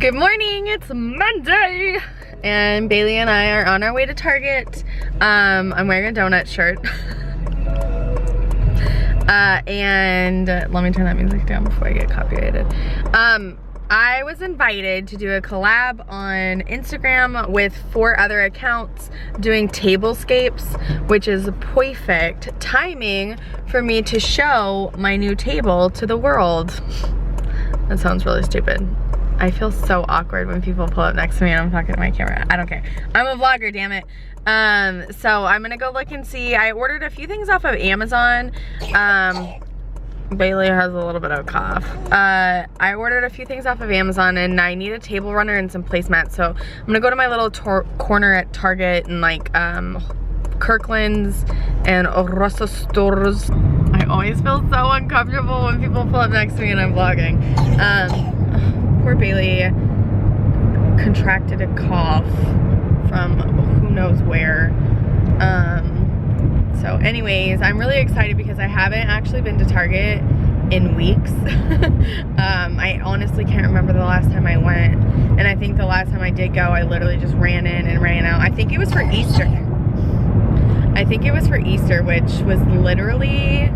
Good morning, it's Monday, and Bailey and I are on our way to Target. I'm wearing a donut shirt. And let me turn that music down before I get copyrighted. I was invited to do a collab on Instagram with 4 other accounts doing tablescapes, which is perfect timing for me to show my new table to the world. That sounds really stupid. I feel so awkward when people pull up next to me and I'm talking to my camera. I don't care. I'm a vlogger, damn it. So I'm gonna go look and see. I ordered a few things off of Amazon. Bailey has a little bit of a cough. I ordered a few things off of Amazon and I need a table runner and some placemats. So I'm gonna go to my little corner at Target and like Kirkland's and Rosa stores. I always feel so uncomfortable when people pull up next to me and I'm vlogging. Poor Bailey contracted a cough from who knows where. So anyways, I'm really excited because I haven't actually been to Target in weeks. I honestly can't remember the last time I went. And I think the last time I did go, I literally just ran in and ran out. I think it was for Easter. I think it was for Easter, which was literally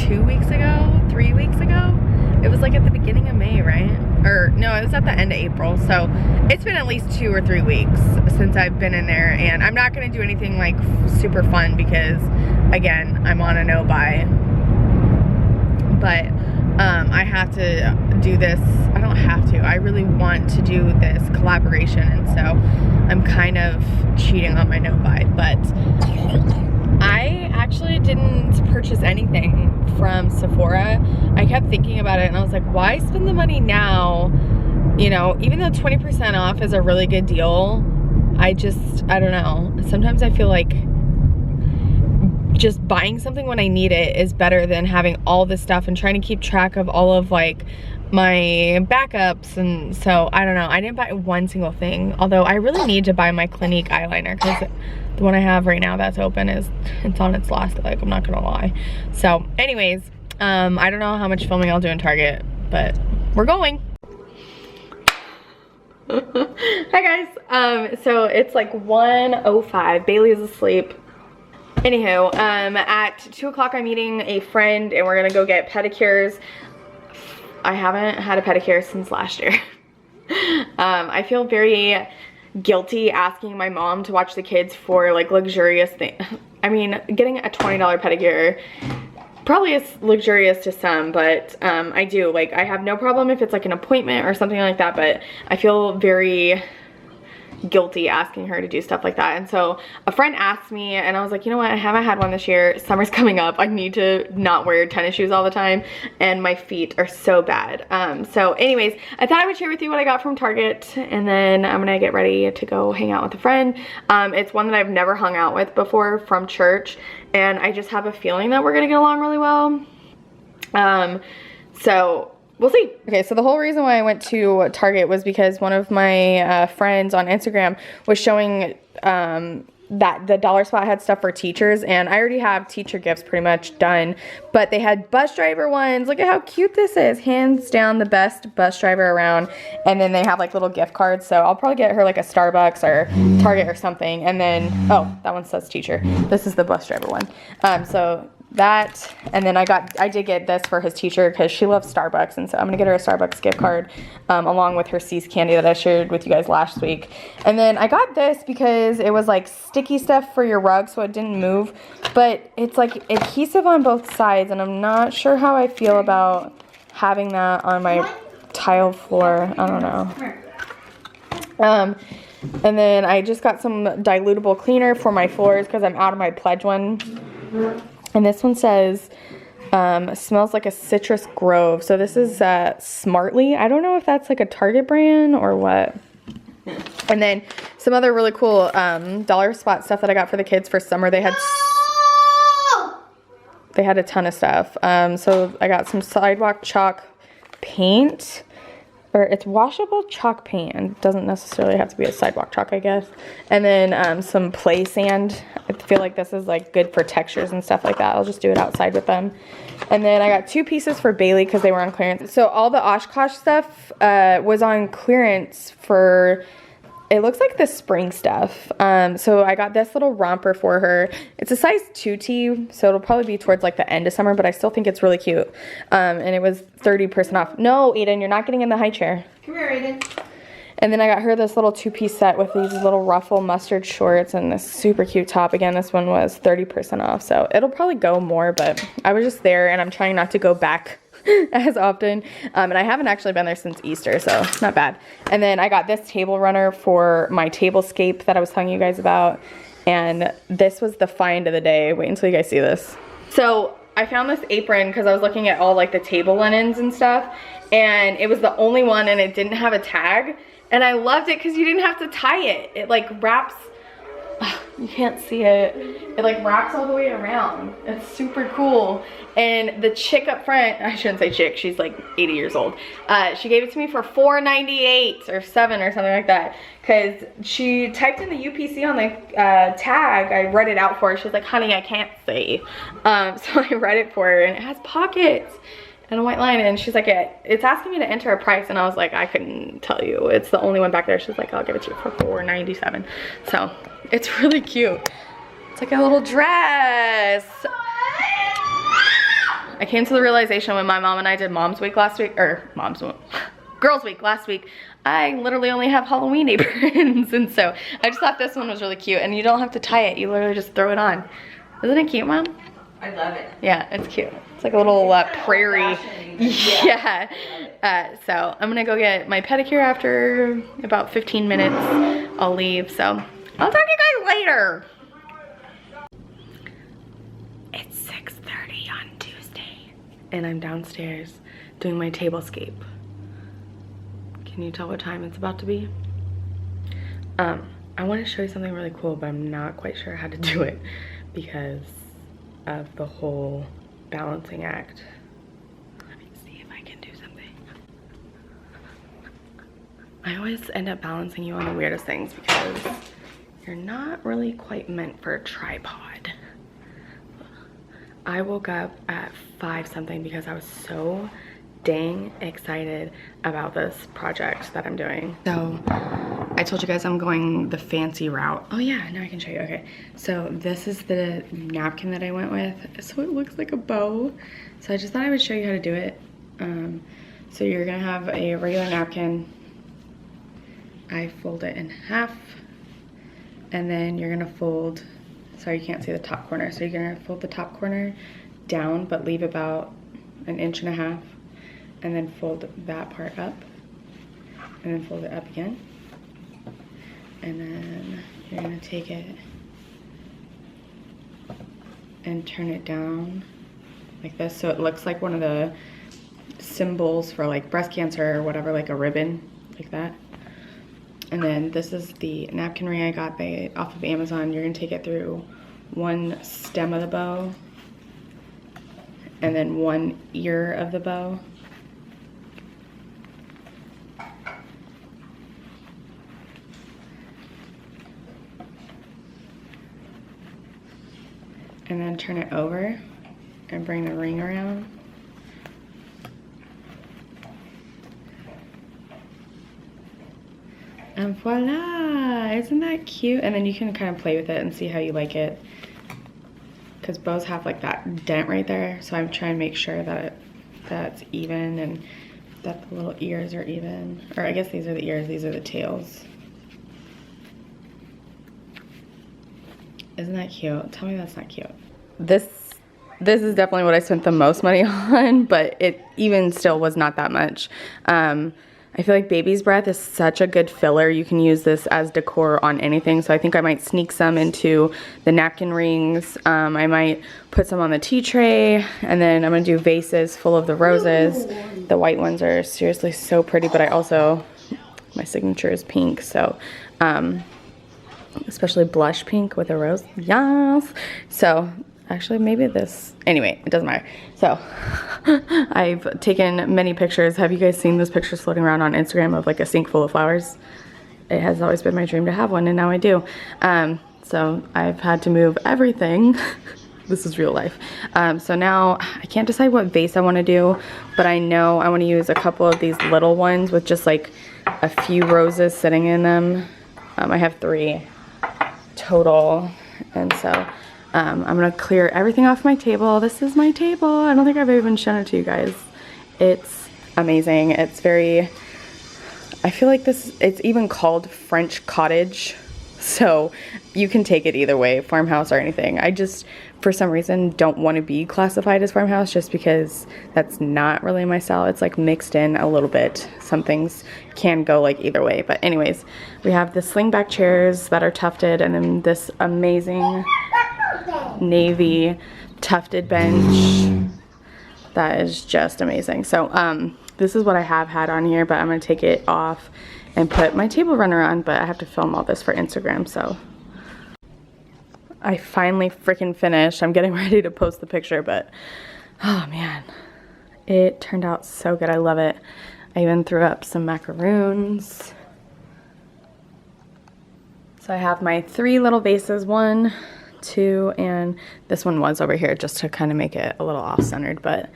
2 weeks ago, 3 weeks ago. It was like at the beginning of May, right? Or no, it was at the end of April. So it's been at least 2 or 3 weeks since I've been in there, and I'm not gonna do anything like super fun because again, I'm on a no buy. But I have to do this. I don't have to. I really want to do this collaboration, and so I'm kind of cheating on my no buy. But I actually didn't purchase anything from Sephora. I kept thinking about it and I was like, why spend the money now? You know, even though 20% off is a really good deal, I don't know. Sometimes I feel like just buying something when I need it is better than having all this stuff and trying to keep track of all of like my backups. And so I don't know, I didn't buy one single thing, although I really need to buy my Clinique eyeliner because the one I have right now that's open it's on its last leg, I'm not gonna lie. So anyways, I don't know how much filming I'll do in Target, but we're going. Hi guys, so it's like 1:05, Bailey is asleep. Anywho, at 2 o'clock I'm meeting a friend and we're gonna go get pedicures. I haven't had a pedicure since last year. I feel very guilty asking my mom to watch the kids for like luxurious things. I mean, getting a $20 pedicure probably is luxurious to some, but I do, like, I have no problem if it's like an appointment or something like that, but I feel very guilty asking her to do stuff like that. And so a friend asked me and I was like, you know what, I haven't had one this year. Summer's coming up. I need to not wear tennis shoes all the time and my feet are so bad. So anyways, I thought I would share with you what I got from Target, and then I'm gonna get ready to go hang out with a friend. It's one that I've never hung out with before from church, and I just have a feeling that we're gonna get along really well. So we'll see. Okay, so the whole reason why I went to Target was because one of my friends on Instagram was showing that the dollar spot had stuff for teachers, and I already have teacher gifts pretty much done, but they had bus driver ones. Look at how cute this is. Hands down the best bus driver around. And then they have like little gift cards, so I'll probably get her like a Starbucks or Target or something. And then, oh, that one says teacher. This is the bus driver one. So that, and then I did get this for his teacher because she loves Starbucks, and so I'm gonna get her a Starbucks gift card along with her C's candy that I shared with you guys last week. And then I got this because it was like sticky stuff for your rug so it didn't move, but it's like adhesive on both sides, and I'm not sure how I feel about having that on my tile floor. I don't know. And then I just got some dilutable cleaner for my floors because I'm out of my Pledge one. And this one says, smells like a citrus grove. So this is Smartly. I don't know if that's like a Target brand or what. And then some other really cool dollar spot stuff that I got for the kids for summer. They had a ton of stuff. So I got some sidewalk chalk paint. Or it's washable chalk paint. It doesn't necessarily have to be a sidewalk chalk, I guess. And then some play sand. I feel like this is like good for textures and stuff like that. I'll just do it outside with them. And then I got 2 pieces for Bailey because they were on clearance. So all the OshKosh stuff was on clearance for, it looks like the spring stuff. So I got this little romper for her. It's a size 2T, so it'll probably be towards like the end of summer, but I still think it's really cute. And it was 30% off. No, Aiden, you're not getting in the high chair. Come here, Aiden. And then I got her this little 2-piece set with these little ruffle mustard shorts and this super cute top. Again, this one was 30% off, so it'll probably go more, but I was just there and I'm trying not to go back as often. And I haven't actually been there since Easter, so not bad. And then I got this table runner for my tablescape that I was telling you guys about. And this was the find of the day. Wait until you guys see this. So I found this apron because I was looking at all like the table linens and stuff. And it was the only one and it didn't have a tag. And I loved it because you didn't have to tie it. It like wraps, you can't see it. It like wraps all the way around. It's super cool. And the chick up front, I shouldn't say chick, she's like 80 years old. She gave it to me for $4.98 or $7 or something like that. Cause she typed in the UPC on the tag. I read it out for her. She's like, honey, I can't see. So I read it for her and it has pockets and a white line, and she's like, it's asking me to enter a price, and I was like, I couldn't tell you. It's the only one back there. She's like, I'll give it to you for $4.97. So it's really cute. It's like a little dress. I came to the realization when my mom and I did Mom's Week last week, or Girls Week last week, I literally only have Halloween aprons, and so I just thought this one was really cute, and you don't have to tie it. You literally just throw it on. Isn't it cute, Mom? I love it. Yeah, it's cute. It's like a little prairie. Yeah. So I'm gonna go get my pedicure after about 15 minutes. I'll leave, so I'll talk to you guys later. It's 6:30 on Tuesday, and I'm downstairs doing my tablescape. Can you tell what time it's about to be? I want to show you something really cool, but I'm not quite sure how to do it because of the whole balancing act. Let me see if I can do something. I always end up balancing you on the weirdest things because you're not really quite meant for a tripod. I woke up at 5 something because I was so dang excited about this project that I'm doing. So I told you guys I'm going the fancy route. Oh yeah, now I can show you. Okay, so this is the napkin that I went with. So it looks like a bow. So I just thought I would show you how to do it. So you're gonna have a regular napkin. I fold it in half, and then you're gonna fold, sorry you can't see the top corner. So you're gonna fold the top corner down, but leave about 1.5 inches, and then fold that part up, and then fold it up again. And then you're gonna take it and turn it down like this, so it looks like one of the symbols for like breast cancer or whatever, like a ribbon, like that. And then this is the napkin ring I got off of Amazon. You're gonna take it through one stem of the bow, and then one ear of the bow. And then turn it over and bring the ring around. And voila, isn't that cute? And then you can kind of play with it and see how you like it. Because bows have like that dent right there. So I'm trying to make sure that that's even and that the little ears are even. Or I guess these are the ears, these are the tails. Isn't that cute? Tell me that's not cute. This is definitely what I spent the most money on, but it even still was not that much. I feel like baby's breath is such a good filler. You can use this as decor on anything, so I think I might sneak some into the napkin rings. I might put some on the tea tray, and then I'm gonna do vases full of the roses. The white ones are seriously so pretty, but I also, my signature is pink, so especially blush pink with a rose. Yes. So actually maybe this, anyway, it doesn't matter. So I've taken many pictures. Have you guys seen those pictures floating around on Instagram of like a sink full of flowers? It has always been my dream to have one, and now I do. So I've had to move everything This is real life. So now I can't decide what vase I want to do, but I know I want to use a couple of these little ones with just like a few roses sitting in them. I have 3 total, and so I'm gonna clear everything off my table. This is my table. I don't think I've even shown it to you guys. It's amazing. It's very, I feel like it's even called French cottage, so you can take it either way, farmhouse or anything. I just, for some reason, don't want to be classified as farmhouse just because that's not really my style. It's like mixed in a little bit. Some things can go like either way. But anyways, we have the slingback chairs that are tufted, and then this amazing navy tufted bench that is just amazing. So this is what I have had on here, but I'm gonna take it off and put my table runner on, but I have to film all this for Instagram, so. I finally freaking finished. I'm getting ready to post the picture, but oh man, it turned out so good. I love it. I even threw up some macaroons. So I have my 3 little vases, 1, 2, and this one was over here just to kind of make it a little off-centered, but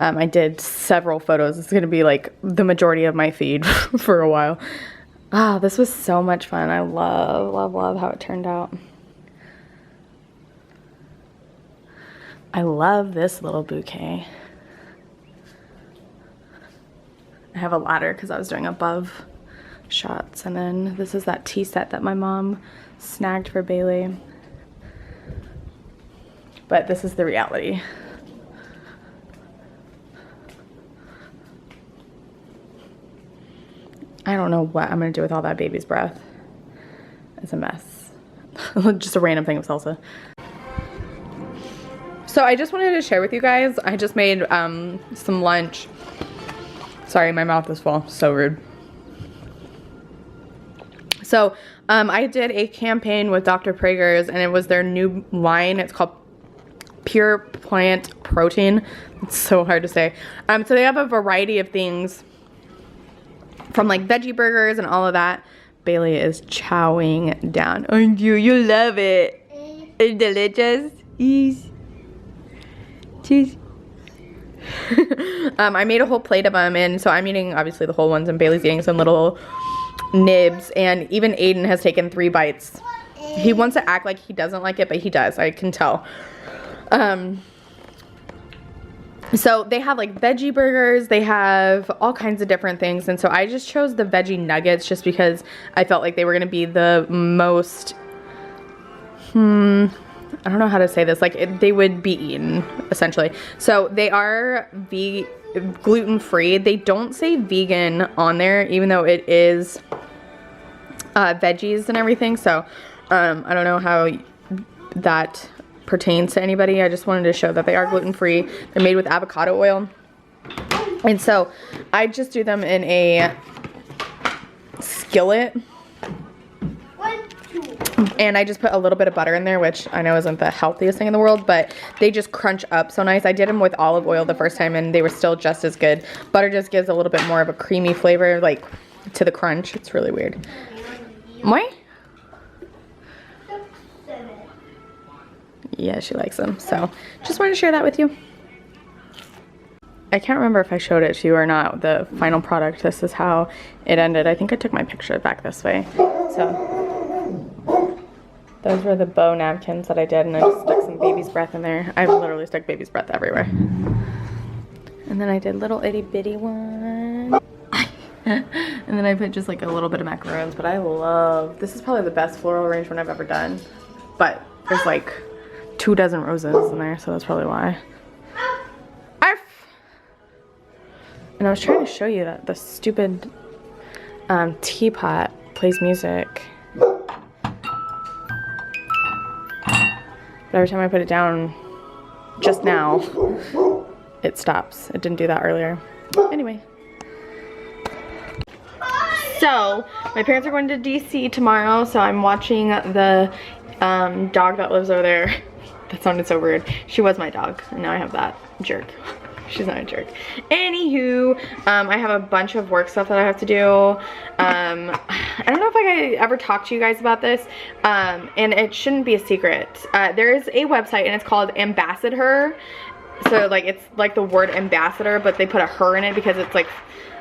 I did several photos. It's gonna be like the majority of my feed for a while. Ah, this was so much fun. I love how it turned out. I love this little bouquet. I have a ladder because I was doing above shots, and then this is that tea set that my mom snagged for Bailey. But this is the reality. I don't know what I'm gonna do with all that baby's breath. It's a mess. Just a random thing of salsa. So I just wanted to share with you guys, I just made some lunch. Sorry, my mouth is full, so rude. So I did a campaign with Dr. Prager's, and it was their new line. It's called Pure Plant Protein. It's so hard to say. So they have a variety of things from like veggie burgers and all of that. Bailey is chowing down. Aren't you? You love it. It's delicious. Yes. Cheese. I made a whole plate of them, and so I'm eating obviously the whole ones, and Bailey's eating some little nibs, and even Aiden has taken 3 bites. He wants to act like he doesn't like it, but he does. I can tell. So they have like veggie burgers, they have all kinds of different things, and so I just chose the veggie nuggets just because I felt like they were gonna be the most, I don't know how to say this, like they would be eaten essentially. So they are gluten-free. They don't say vegan on there, even though it is veggies and everything. So I don't know how that pertains to anybody. I just wanted to show that they are gluten-free. They're made with avocado oil. And so I just do them in a skillet. And I just put a little bit of butter in there, which I know isn't the healthiest thing in the world, but they just crunch up so nice. I did them with olive oil the first time, and they were still just as good. Butter just gives a little bit more of a creamy flavor, like, to the crunch. It's really weird. What? Yeah, she likes them. So, just wanted to share that with you. I can't remember if I showed it to you or not, the final product. This is how it ended. I think I took my picture back this way. So, those were the bow napkins that I did, and I just stuck some baby's breath in there. I've literally stuck baby's breath everywhere. And then I did little itty bitty one. And then I put just like a little bit of macaroons, but I love, this is probably the best floral arrangement I've ever done. But there's like 24 roses in there, so that's probably why. Arf! And I was trying to show you that the stupid teapot plays music. But every time I put it down just now, it stops. It didn't do that earlier. Anyway. So, my parents are going to DC tomorrow, so I'm watching the dog that lives over there. That sounded so weird. She was my dog, and now I have that jerk. She's not a jerk. Anywho, I have a bunch of work stuff that I have to do. I don't know if I ever talked to you guys about this, and it shouldn't be a secret. There is a website and it's called Ambassador. So like it's like the word ambassador, but they put a her in it because it's like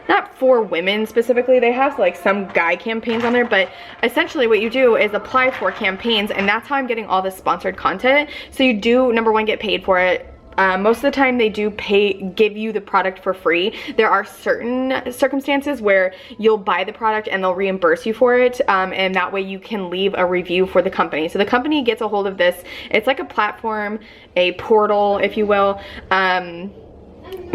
not for women specifically. They have like some guy campaigns on there, but essentially what you do is apply for campaigns, and that's how I'm getting all this sponsored content. So you do, number one, get paid for it. Most of the time they do give you the product for free. There are certain circumstances where you'll buy the product and they'll reimburse you for it, and that way you can leave a review for the company. So the company gets a hold of this. It's like a platform, a portal, if you will.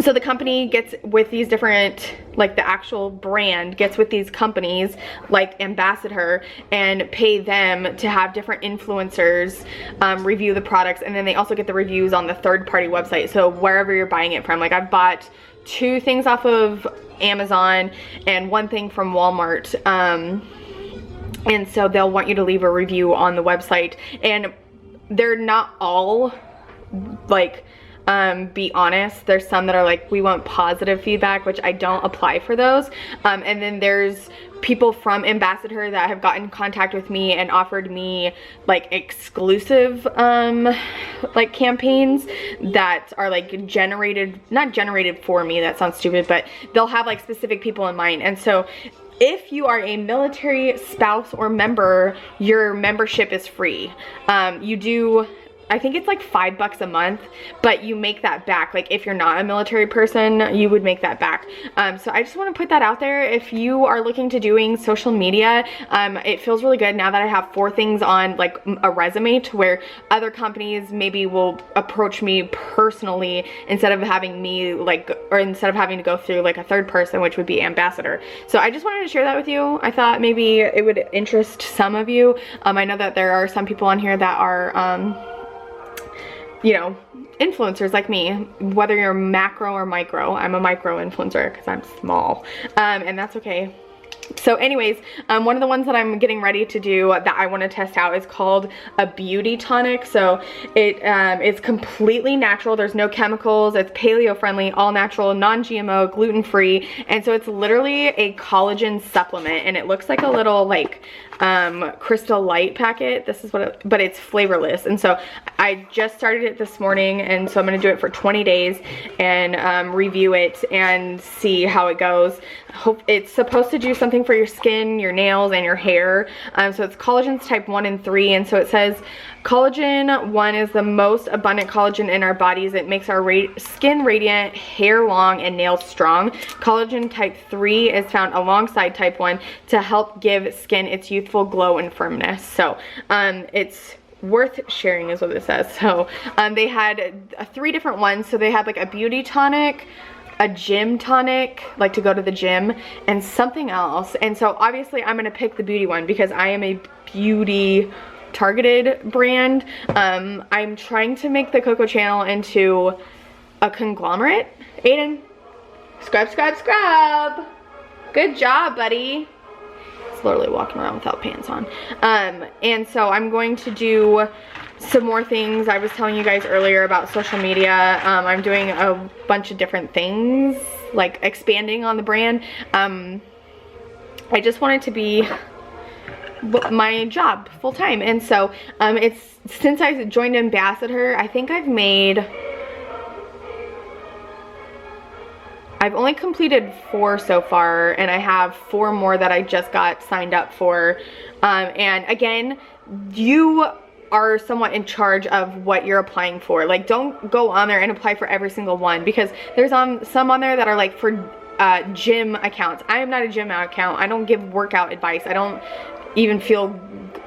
So the company gets with these different, like the actual brand gets with these companies like Ambassador and pay them to have different influencers review the products, and then they also get the reviews on the third-party website. So wherever you're buying it from, like I've bought 2 things off of Amazon and 1 thing from Walmart, and so they'll want you to leave a review on the website, and they're not all like, be honest, there's some that are like, we want positive feedback, which I don't apply for those. And then there's people from Ambassador that have gotten in contact with me and offered me like exclusive like campaigns that are like not generated for me, that sounds stupid, but they'll have like specific people in mind. And so if you are a military spouse or member, your membership is free. You do, I think it's like $5 a month, but you make that back. Like if you're not a military person, you would make that back. So I just want to put that out there. If you are looking to doing social media, it feels really good now that I have 4 things on like a resume, to where other companies maybe will approach me personally instead of having me like, or instead of having to go through like a third person, which would be Ambassador. So I just wanted to share that with you. I thought maybe it would interest some of you. I know that there are some people on here that are, you know, influencers like me, whether you're macro or micro. I'm a micro influencer because I'm small, and that's okay. So anyways, one of the ones that I'm getting ready to do that I want to test out is called a beauty tonic. So it's completely natural. There's no chemicals. It's paleo friendly, all natural, non-GMO, gluten-free. And so it's literally a collagen supplement, and it looks like a little like Crystal Light packet. This is what but it's flavorless. And so I just started it this morning, and so I'm going to do it for 20 days and review it and see how it goes. Hope it's supposed to do something for your skin, your nails, and your hair. So it's collagens type 1 and 3, and so it says collagen 1 is the most abundant collagen in our bodies. It makes our skin radiant, hair long, and nails strong. Collagen type 3 is found alongside type 1 to help give skin its youthful glow and firmness. So it's worth sharing is what it says. So they had 3 different ones. So they had like a beauty tonic, a gym tonic, like to go to the gym, and something else. And so obviously I'm gonna pick the beauty one because I am a beauty targeted brand. I'm trying to make the Cocco channel into a conglomerate. Aiden, scrub, scrub, scrub. Good job, buddy. He's literally walking around without pants on. And so I'm going to do some more things. I was telling you guys earlier about social media. I'm doing a bunch of different things, like expanding on the brand. I just want it to be my job full time, and so it's, since I joined Ambassador, I think I've only completed 4 so far, and I have 4 more that I just got signed up for. And again, you are somewhat in charge of what you're applying for. Like, don't go on there and apply for every single one, because there's some on there that are like for gym accounts. I am not a gym account. I don't give workout advice. I don't even feel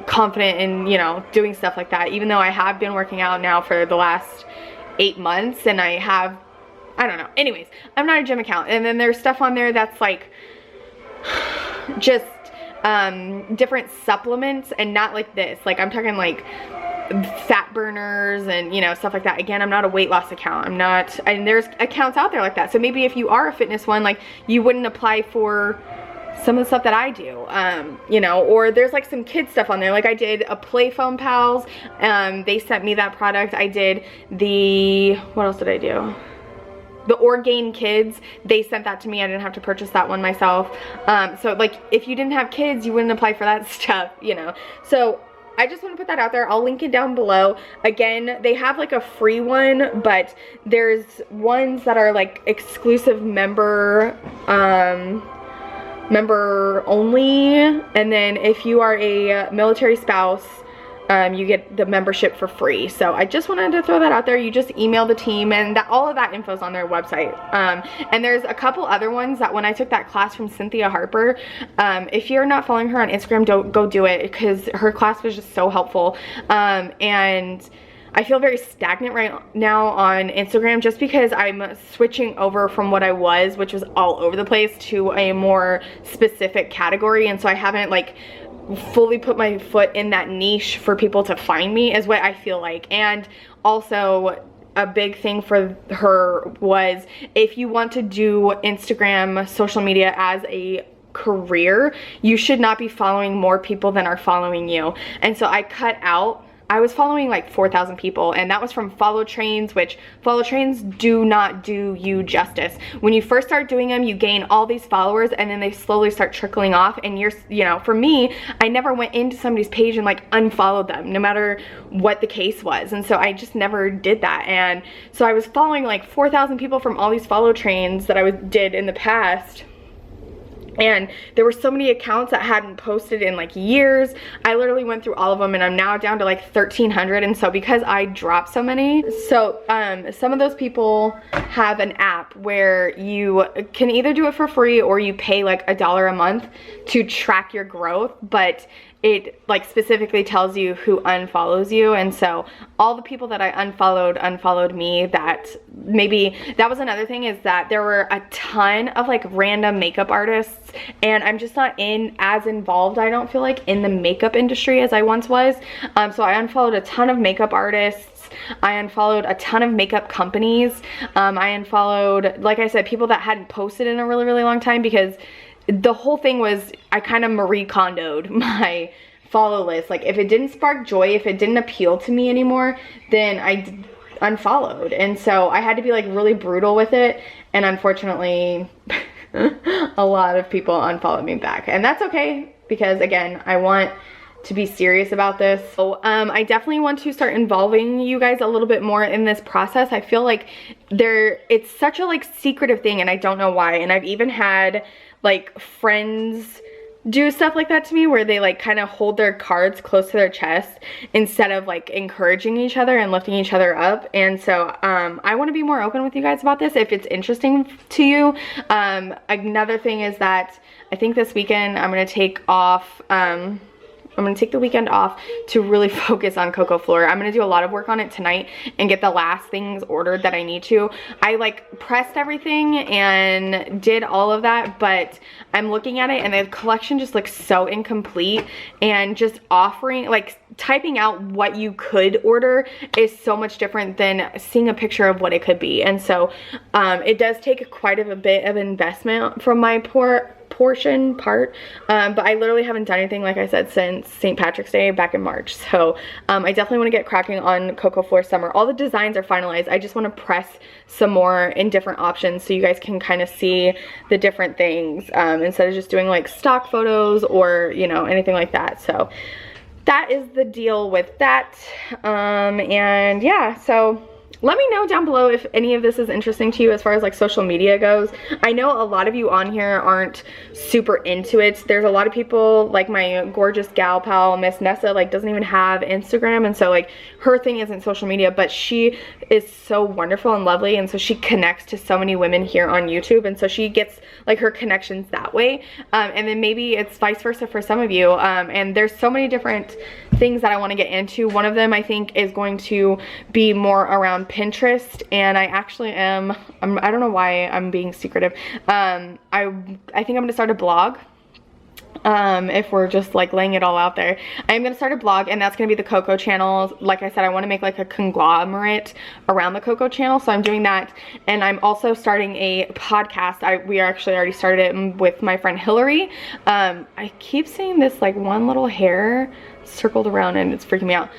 confident in, you know, doing stuff like that, even though I have been working out now for the last 8 months, and I don't know. Anyways, I'm not a gym account. And then there's stuff on there that's like just different supplements, and not like this. Like, I'm talking like fat burners and, you know, stuff like that. Again, I'm not a weight loss account. I'm not, and there's accounts out there like that. So maybe if you are a fitness one, like, you wouldn't apply for some of the stuff that I do, you know. Or there's like some kid stuff on there. Like, I did a Play Foam Pals. They sent me that product. I did the, what else did I do? the Orgain Kids, they sent that to me. I didn't have to purchase that one myself. So like if you didn't have kids, you wouldn't apply for that stuff, you know. So I just want to put that out there. I'll link it down below. Again, they have like a free one, but there's ones that are like exclusive member only. And then if you are a military spouse, you get the membership for free. So I just wanted to throw that out there. You just email the team, and all of that info is on their website. And there's a couple other ones that when I took that class from Cynthia Harper, if you're not following her on Instagram, don't go do it, because her class was just so helpful. And I feel very stagnant right now on Instagram just because I'm switching over from what I was, which was all over the place, to a more specific category. And so I haven't like fully put my foot in that niche for people to find me, is what I feel like. And also a big thing for her was, if you want to do Instagram social media as a career, you should not be following more people than are following you. And so I cut out, I was following like 4,000 people, and that was from follow trains, which follow trains do not do you justice. When you first start doing them, you gain all these followers, and then they slowly start trickling off. And you're, you know, for me, I never went into somebody's page and like unfollowed them, no matter what the case was. And so I just never did that. And so I was following like 4,000 people from all these follow trains that I did in the past. And there were so many accounts that hadn't posted in like years. I literally went through all of them, and I'm now down to like 1,300. And so because I dropped so many, so some of those people have an app where you can either do it for free or you pay like $1 a month to track your growth, but it like specifically tells you who unfollows you. And so all the people that I unfollowed me. That maybe that was another thing, is that there were a ton of like random makeup artists, and I'm just not as involved, I don't feel like, in the makeup industry as I once was. So I unfollowed a ton of makeup artists. I unfollowed a ton of makeup companies. I unfollowed, like I said, people that hadn't posted in a really, really long time, because the whole thing was I kind of Marie Kondo'd my follow list. Like if it didn't spark joy, if it didn't appeal to me anymore, then I unfollowed. And so I had to be like really brutal with it. And unfortunately, a lot of people unfollowed me back. And that's okay, because again, I want to be serious about this. So I definitely want to start involving you guys a little bit more in this process. I feel like it's such a like secretive thing, and I don't know why. And I've even had like friends do stuff like that to me, where they like kind of hold their cards close to their chest instead of like encouraging each other and lifting each other up. And so I want to be more open with you guys about this if it's interesting to you. Another thing is that I think this weekend I'm going to take off, I'm going to take the weekend off to really focus on Cocco Fleur. I'm going to do a lot of work on it tonight and get the last things ordered that I need to. I like pressed everything and did all of that, but I'm looking at it and the collection just looks so incomplete, and just offering, like typing out what you could order is so much different than seeing a picture of what it could be. And so it does take quite a bit of investment from my part, but I literally haven't done anything, like I said, since St. Patrick's Day back in March. So I definitely want to get cracking on Cocco Fleur Summer. All the designs are finalized. I just want to press some more in different options so you guys can kind of see the different things instead of just doing like stock photos or, you know, anything like that. So that is the deal with that. And yeah, so let me know down below if any of this is interesting to you as far as like social media goes. I know a lot of you on here aren't super into it. There's a lot of people, like my gorgeous gal pal, Miss Nessa, like doesn't even have Instagram. And so like her thing isn't social media, but she is so wonderful and lovely. And so she connects to so many women here on YouTube. And so she gets like her connections that way. And then maybe it's vice versa for some of you. And there's so many different things that I want to get into. One of them I think is going to be more around Pinterest, and I actually am, I don't know why I'm being secretive. I think I'm gonna start a blog. If we're just like laying it all out there, I'm gonna start a blog, and that's gonna be the Cocco channel. Like I said, I want to make like a conglomerate around the Cocco channel, so I'm doing that. And I'm also starting a podcast. We actually already started it with my friend Hillary. I keep seeing this like one little hair circled around, and it's freaking me out.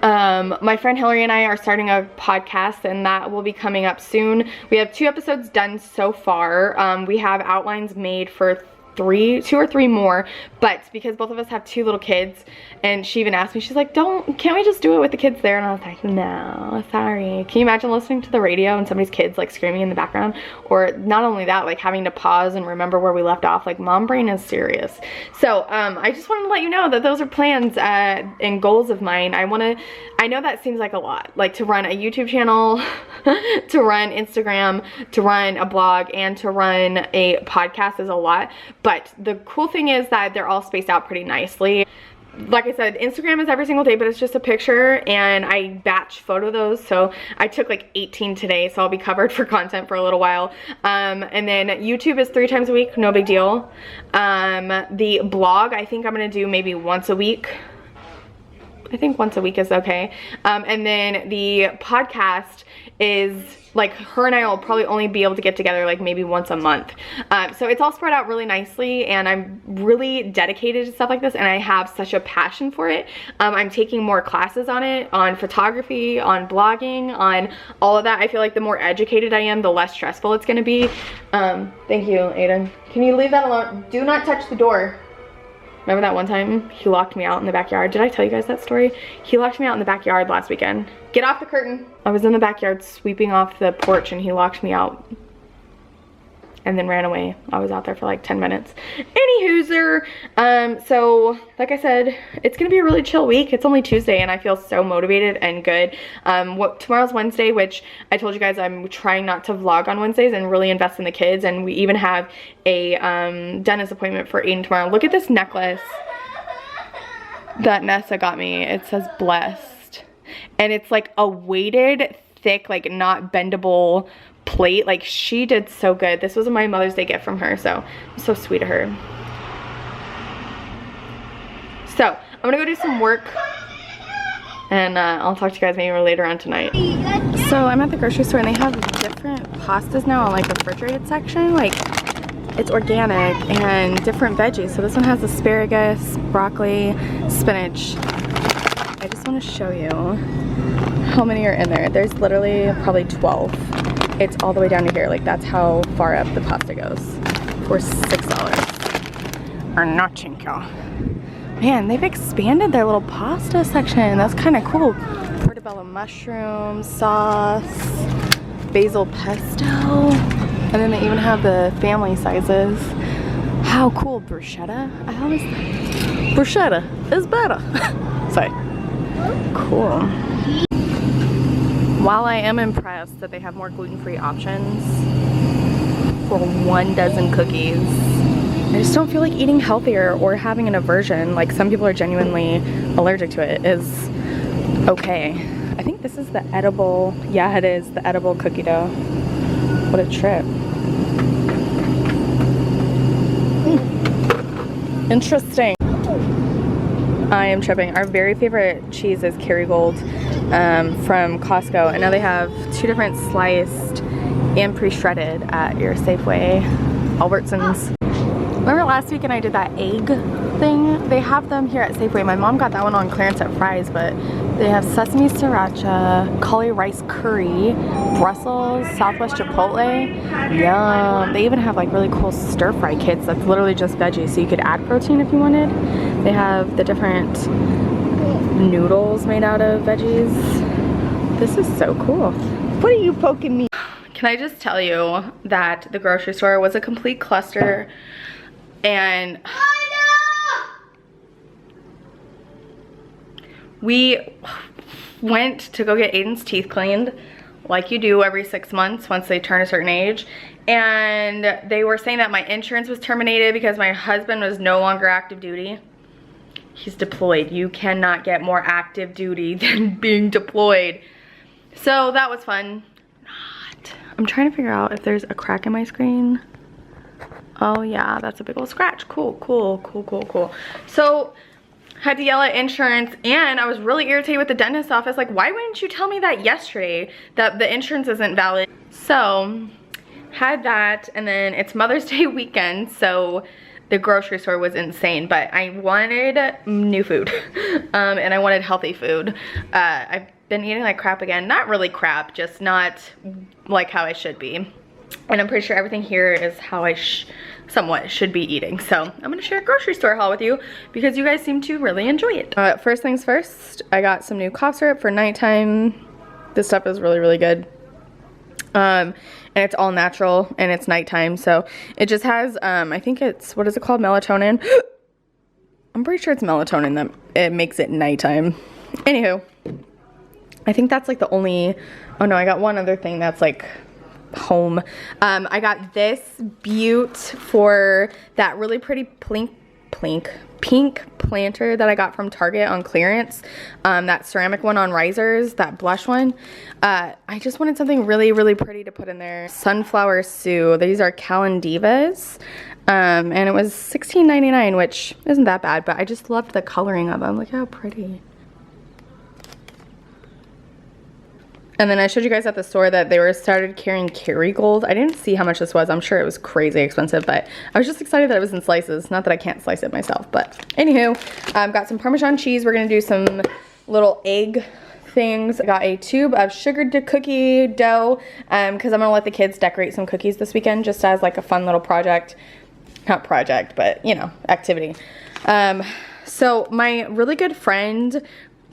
My friend Hillary and I are starting a podcast, and that will be coming up soon. We have 2 episodes done so far. We have outlines made for 2 or 3 more, but because both of us have 2 little kids, and she even asked me, she's like, can't we just do it with the kids there? And I was like, no, sorry. Can you imagine listening to the radio and somebody's kids like screaming in the background? Or not only that, like having to pause and remember where we left off. Like, mom brain is serious. So I just wanted to let you know that those are plans and goals of mine. I know that seems like a lot, like to run a YouTube channel, to run Instagram, to run a blog, and to run a podcast is a lot. But the cool thing is that they're all spaced out pretty nicely. Like I said, Instagram is every single day, but it's just a picture, and I batch photo those. So I took like 18 today, so I'll be covered for content for a little while. And then YouTube is 3 times a week, no big deal. The blog, I think I'm gonna do maybe once a week. I think once a week is okay. And then the podcast is like, her and I will probably only be able to get together like maybe once a month. So it's all spread out really nicely, and I'm really dedicated to stuff like this, and I have such a passion for it. I'm taking more classes on it, on photography, on blogging, on all of that. I feel like the more educated I am, the less stressful it's gonna be. Thank you, Aiden. Can you leave that alone? Do not touch the door. Remember that one time he locked me out in the backyard? Did I tell you guys that story? He locked me out in the backyard last weekend. Get off the curtain. I was in the backyard sweeping off the porch, and he locked me out and then ran away. I was out there for like 10 minutes. Anywhoozer, so like I said, it's gonna be a really chill week. It's only Tuesday, and I feel so motivated and good. Tomorrow's Wednesday, which I told you guys I'm trying not to vlog on Wednesdays and really invest in the kids, and we even have a dentist appointment for Aiden tomorrow. Look at this necklace that Nessa got me. It says blessed, and it's like a weighted, thick, like not bendable plate. Like, she did so good. This was my Mother's Day gift from her, so I'm so sweet of her. So I'm gonna go do some work, and I'll talk to you guys maybe later on tonight. So I'm at the grocery store, and they have different pastas now on like the refrigerated section. Like, it's organic and different veggies. So this one has asparagus, broccoli, spinach. I just want to show you how many are in there. There's literally probably 12. It's all the way down to here. Like, that's how far up the pasta goes for $6. Or nachinko. Man, they've expanded their little pasta section. That's kind of cool. Portobello mushroom, sauce, basil pesto. And then they even have the family sizes. How cool. Bruschetta? Bruschetta is better. Sorry. Cool. While I am impressed that they have more gluten-free options for 1 dozen cookies, I just don't feel like eating healthier or having an aversion, like some people are genuinely allergic to it, is okay. I think this is the edible, yeah, it is the edible cookie dough. What a trip. Interesting. I am tripping. Our very favorite cheese is Kerrygold from Costco. I know they have 2 different sliced and pre-shredded at your Safeway, Albertsons. Remember last weekend I did that egg thing? They have them here at Safeway. My mom got that one on clearance at Fry's, but they have sesame sriracha, cauli rice curry, Brussels, Southwest Chipotle. Yum. They even have like really cool stir-fry kits that's literally just veggies, so you could add protein if you wanted. They have the different noodles made out of veggies. This is so cool. What are you poking me? Can I just tell you that the grocery store was a complete cluster, and we went to go get Aiden's teeth cleaned like you do every 6 months once they turn a certain age, and they were saying that my insurance was terminated because my husband was no longer active duty. He's deployed. You cannot get more active duty than being deployed. So that was fun. I'm trying to figure out if there's a crack in my screen. Oh yeah, that's a big old scratch. Cool, cool, cool, cool, cool. So had to yell at insurance, and I was really irritated with the dentist's office. Like, why wouldn't you tell me that yesterday, that the insurance isn't valid? So had that, and then it's Mother's Day weekend, so the grocery store was insane, but I wanted new food and I wanted healthy food. I've been eating like crap again. Not really crap, just not like how I should be. And I'm pretty sure everything here is how I somewhat should be eating. So I'm gonna share a grocery store haul with you because you guys seem to really enjoy it. First things first, I got some new cough syrup for nighttime. This stuff is really, really good. And it's all natural and it's nighttime, so it just has I think it's, what is it called, melatonin. I'm pretty sure it's melatonin that it makes it nighttime. Anywho, I think that's like the only, oh no, I got one other thing that's like home. I got this Butte for that really pretty pink planter that I got from Target on clearance. That ceramic one on risers, that blush one. I just wanted something really, really pretty to put in there. Sunflower Sue. These are Calendivas. And it was $16.99, which isn't that bad, but I just loved the coloring of them. Look how pretty. And then I showed you guys at the store that they started carrying Kerrygold. I didn't see how much this was. I'm sure it was crazy expensive, but I was just excited that it was in slices. Not that I can't slice it myself, but anywho, got some Parmesan cheese. We're gonna do some little egg things. I got a tube of sugared cookie dough because I'm gonna let the kids decorate some cookies this weekend just as like a fun little project. Not project, but you know, activity. So my really good friend,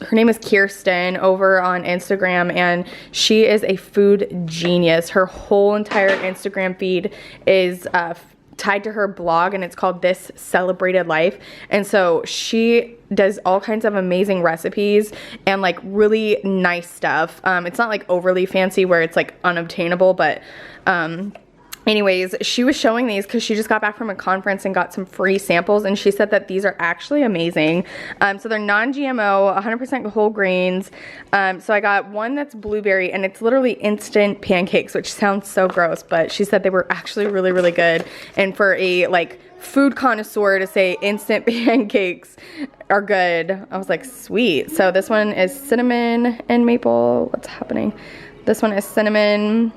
her name is Kirsten over on Instagram, and she is a food genius. Her whole entire Instagram feed is tied to her blog, and it's called This Celebrated Life. And so she does all kinds of amazing recipes and like really nice stuff. It's not like overly fancy where it's like unobtainable, but anyways, she was showing these because she just got back from a conference and got some free samples, and she said that these are actually amazing. So they're non-GMO, 100% whole grains. So I got one that's blueberry, and it's literally instant pancakes, which sounds so gross, but she said they were actually really, really good. And for a like food connoisseur to say instant pancakes are good, I was like, sweet. So this one is cinnamon and maple. What's happening? This one is cinnamon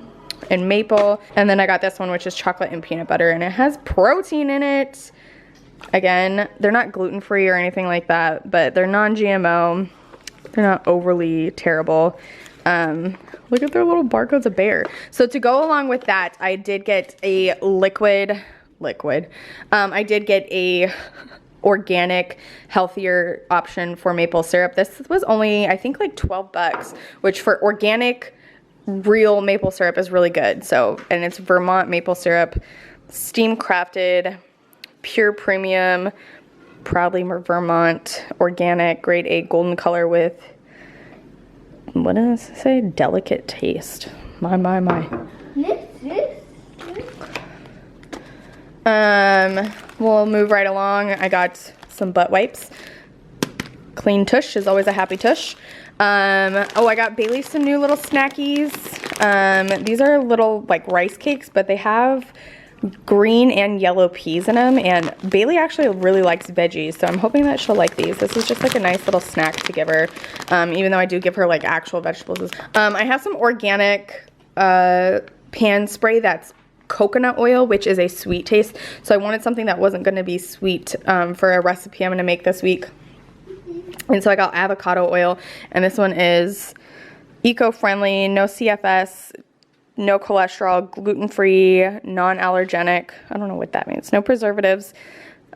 and maple, and then I got this one, which is chocolate and peanut butter, and it has protein in it. Again, they're not gluten-free or anything like that, but they're non-GMO. They're not overly terrible. Look at their little barcode's a bear. So to go along with that, I did get a liquid. I did get a organic, healthier option for maple syrup. This was only, I think, like 12 bucks, which for organic real maple syrup is really good. So, and it's Vermont maple syrup, steam crafted, pure premium, proudly Vermont, organic, grade A, golden color with, what does it say? Delicate taste. My. We'll move right along. I got some butt wipes. Clean tush is always a happy tush. Oh, I got Bailey some new little snackies. These are little like rice cakes, but they have green and yellow peas in them, and Bailey actually really likes veggies, so I'm hoping that she'll like these. This is just like a nice little snack to give her, even though I do give her like actual vegetables. I have some organic pan spray that's coconut oil, which is a sweet taste, so I wanted something that wasn't going to be sweet for a recipe I'm going to make this week. And so I got avocado oil, and this one is eco-friendly, no CFS, no cholesterol, gluten-free, non-allergenic. I don't know what that means. No preservatives,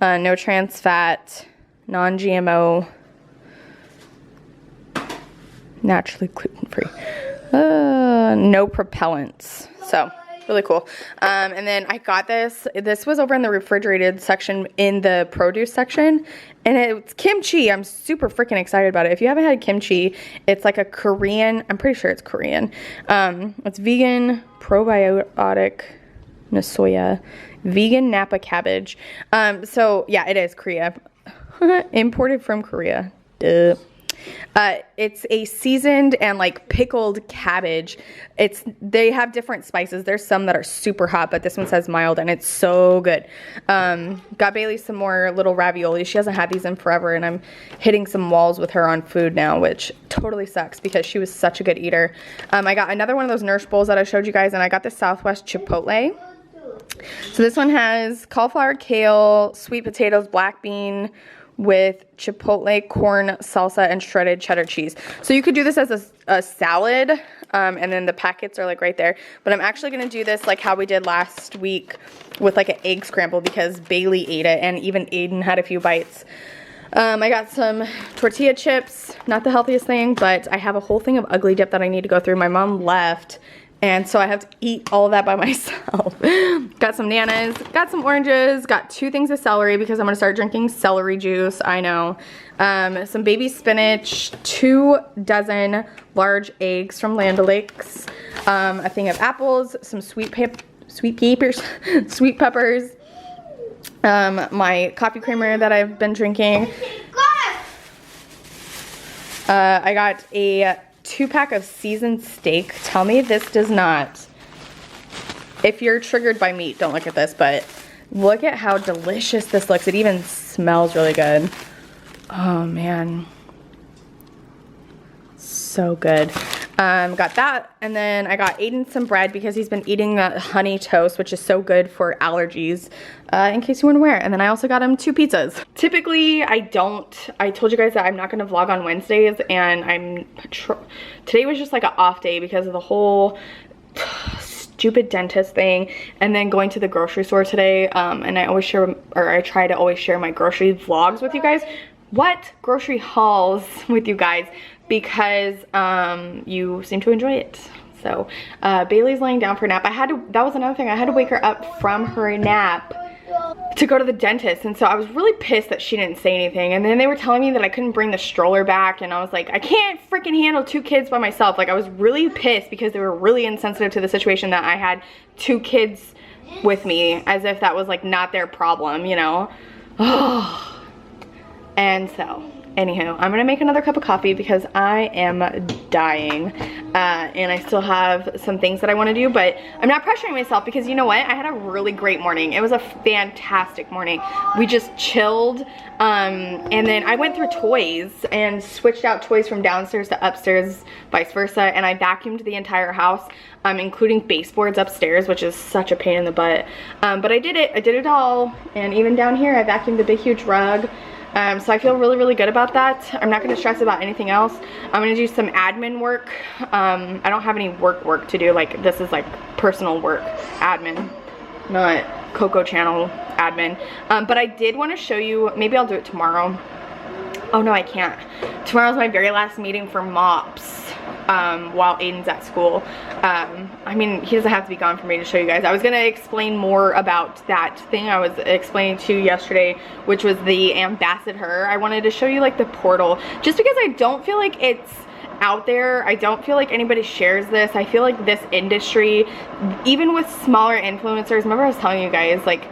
no trans fat, non-GMO, naturally gluten-free, no propellants. So really cool. And then I got this was over in the refrigerated section in the produce section, and it's kimchi. I'm super freaking excited about it. If you haven't had kimchi, it's like a Korean, I'm pretty sure it's Korean. It's vegan, probiotic, soya, vegan Napa cabbage. So yeah, it is Korea. Imported from Korea. Duh. It's a seasoned and like pickled cabbage. They have different spices. There's some that are super hot, but this one says mild, and it's so good. Got Bailey some more little ravioli. She hasn't had these in forever, and I'm hitting some walls with her on food now, which totally sucks because she was such a good eater. I got another one of those Nurse Bowls that I showed you guys, and I got the Southwest Chipotle. So this one has cauliflower, kale, sweet potatoes, black bean with chipotle, corn, salsa, and shredded cheddar cheese. So you could do this as a salad, and then the packets are like right there. But I'm actually gonna do this like how we did last week with like an egg scramble because Bailey ate it and even Aiden had a few bites. I got some tortilla chips, not the healthiest thing, but I have a whole thing of ugly dip that I need to go through. My mom left, and so I have to eat all of that by myself. Got some nanas, got some oranges, got 2 things of celery because I'm gonna start drinking celery juice, I know. Some baby spinach, 2 dozen large eggs from Land O'Lakes, a thing of apples, some sweet peppers, my coffee creamer that I've been drinking. I got a 2-pack of seasoned steak. Tell me this does not. If you're triggered by meat, don't look at this, but look at how delicious this looks. It even smells really good. Oh man. So good. Got that, and then I got Aiden some bread because he's been eating that honey toast, which is so good for allergies, in case you weren't aware. And then I also got him 2 pizzas. Typically, I told you guys that I'm not gonna vlog on Wednesdays, and today was just like an off day because of the whole stupid dentist thing, and then going to the grocery store today, and I try to always share my grocery vlogs with you guys. Grocery hauls with you guys, because you seem to enjoy it. So Bailey's laying down for a nap. That was another thing, I had to wake her up from her nap to go to the dentist, and so I was really pissed that she didn't say anything. And then they were telling me that I couldn't bring the stroller back, and I was like, I can't freaking handle 2 kids by myself. Like, I was really pissed because they were really insensitive to the situation that I had 2 kids with me, as if that was like not their problem, you know. And so anywho, I'm gonna make another cup of coffee because I am dying, and I still have some things that I want to do, but I'm not pressuring myself because you know what? I had a really great morning. It was a fantastic morning. We just chilled, and then I went through toys and switched out toys from downstairs to upstairs, vice versa, and I vacuumed the entire house, including baseboards upstairs, which is such a pain in the butt, but I did it all, and even down here I vacuumed the big huge rug. So I feel really, really good about that. I'm not going to stress about anything else. I'm going to do some admin work. I don't have any work to do. Like, this is like personal work admin, not Cocco channel admin. But I did want to show you, maybe I'll do it tomorrow. Oh no, I can't. Tomorrow's my very last meeting for MOPS, while Aiden's at school. I mean, he doesn't have to be gone for me to show you guys. I was gonna explain more about that thing I was explaining to you yesterday, which was the ambassador. I wanted to show you like the portal, just because I don't feel like it's out there. I don't feel like anybody shares this. I feel like this industry, even with smaller influencers, remember I was telling you guys, like,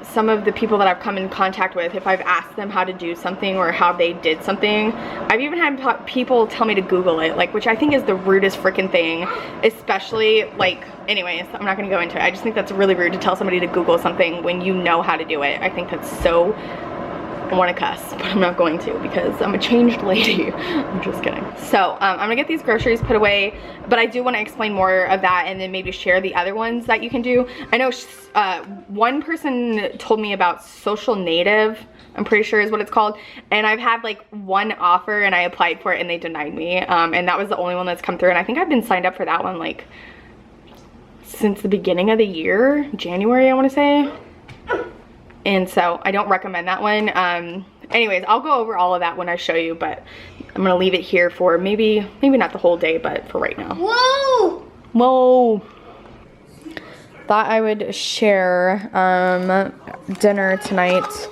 some of the people that I've come in contact with, if I've asked them how to do something or how they did something, I've even had people tell me to Google it, like, which I think is the rudest freaking thing, especially, like, anyways, I'm not gonna go into it. I just think that's really rude to tell somebody to Google something when you know how to do it. I think that's so, I want to cuss, but I'm not going to because I'm a changed lady. I'm just kidding. So I'm gonna get these groceries put away, but I do want to explain more of that and then maybe share the other ones that you can do. I know one person told me about Social Native, I'm pretty sure is what it's called, and I've had like one offer and I applied for it and they denied me, and that was the only one that's come through, and I think I've been signed up for that one like since the beginning of the year, January I want to say. And so I don't recommend that one. Anyways, I'll go over all of that when I show you, but I'm gonna leave it here for maybe not the whole day, but for right now. Whoa! Whoa! Thought I would share dinner tonight.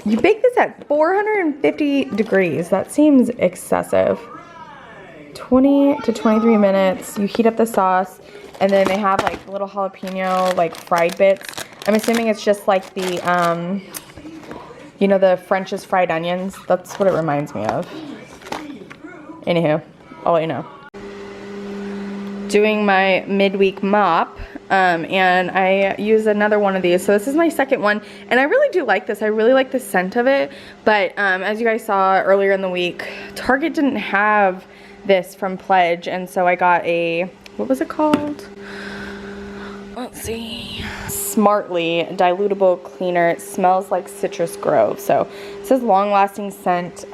You bake this at 450 degrees. That seems excessive. 20 to 23 minutes. You heat up the sauce, and then they have like little jalapeno like fried bits. I'm assuming it's just like the, you know, the French's fried onions. That's what it reminds me of. Anywho, I'll let you know. Doing my midweek mop, and I use another one of these. So this is my second one, and I really do like this. I really like the scent of it, but as you guys saw earlier in the week, Target didn't have this from Pledge, and so I got a, what was it called? Let's see. Smartly dilutable cleaner. It smells like Citrus Grove. So it says long-lasting scent.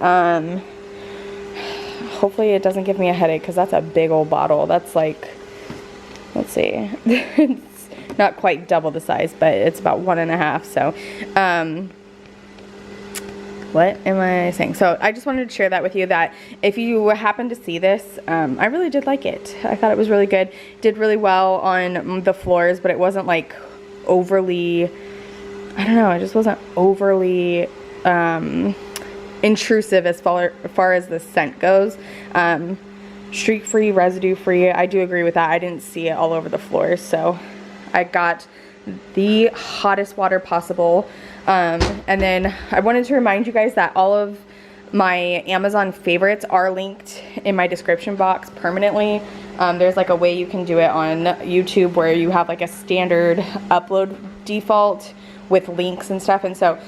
Hopefully it doesn't give me a headache because that's a big old bottle. That's like, let's see, it's not quite double the size, but it's about 1.5. So what am I saying? So I just wanted to share that with you, that if you happen to see this, I really did like it. I thought it was really good. Did really well on the floors, but it wasn't like overly, I don't know, it just wasn't overly intrusive as far as the scent goes. Streak free, residue free. I do agree with that. I didn't see it all over the floors, so I got the hottest water possible. And then I wanted to remind you guys that all of my Amazon favorites are linked in my description box permanently. There's like a way you can do it on YouTube where you have like a standard upload default with links and stuff. And so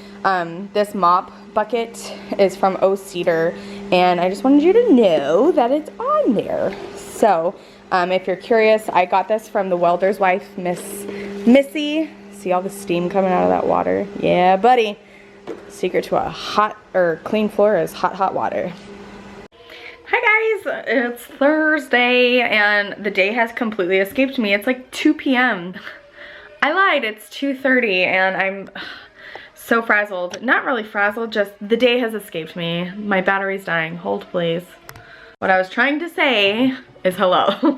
this mop bucket is from O Cedar, and I just wanted you to know that it's on there. So if you're curious, I got this from the welder's wife, Missy. See all the steam coming out of that water? Yeah, buddy. Secret to a hot or clean floor is hot water. Hi guys, it's Thursday and the day has completely escaped me. It's like 2 p.m. I lied, it's 2:30 and I'm so frazzled. Not really frazzled, just the day has escaped me. My battery's dying. Hold please. What I was trying to say is hello.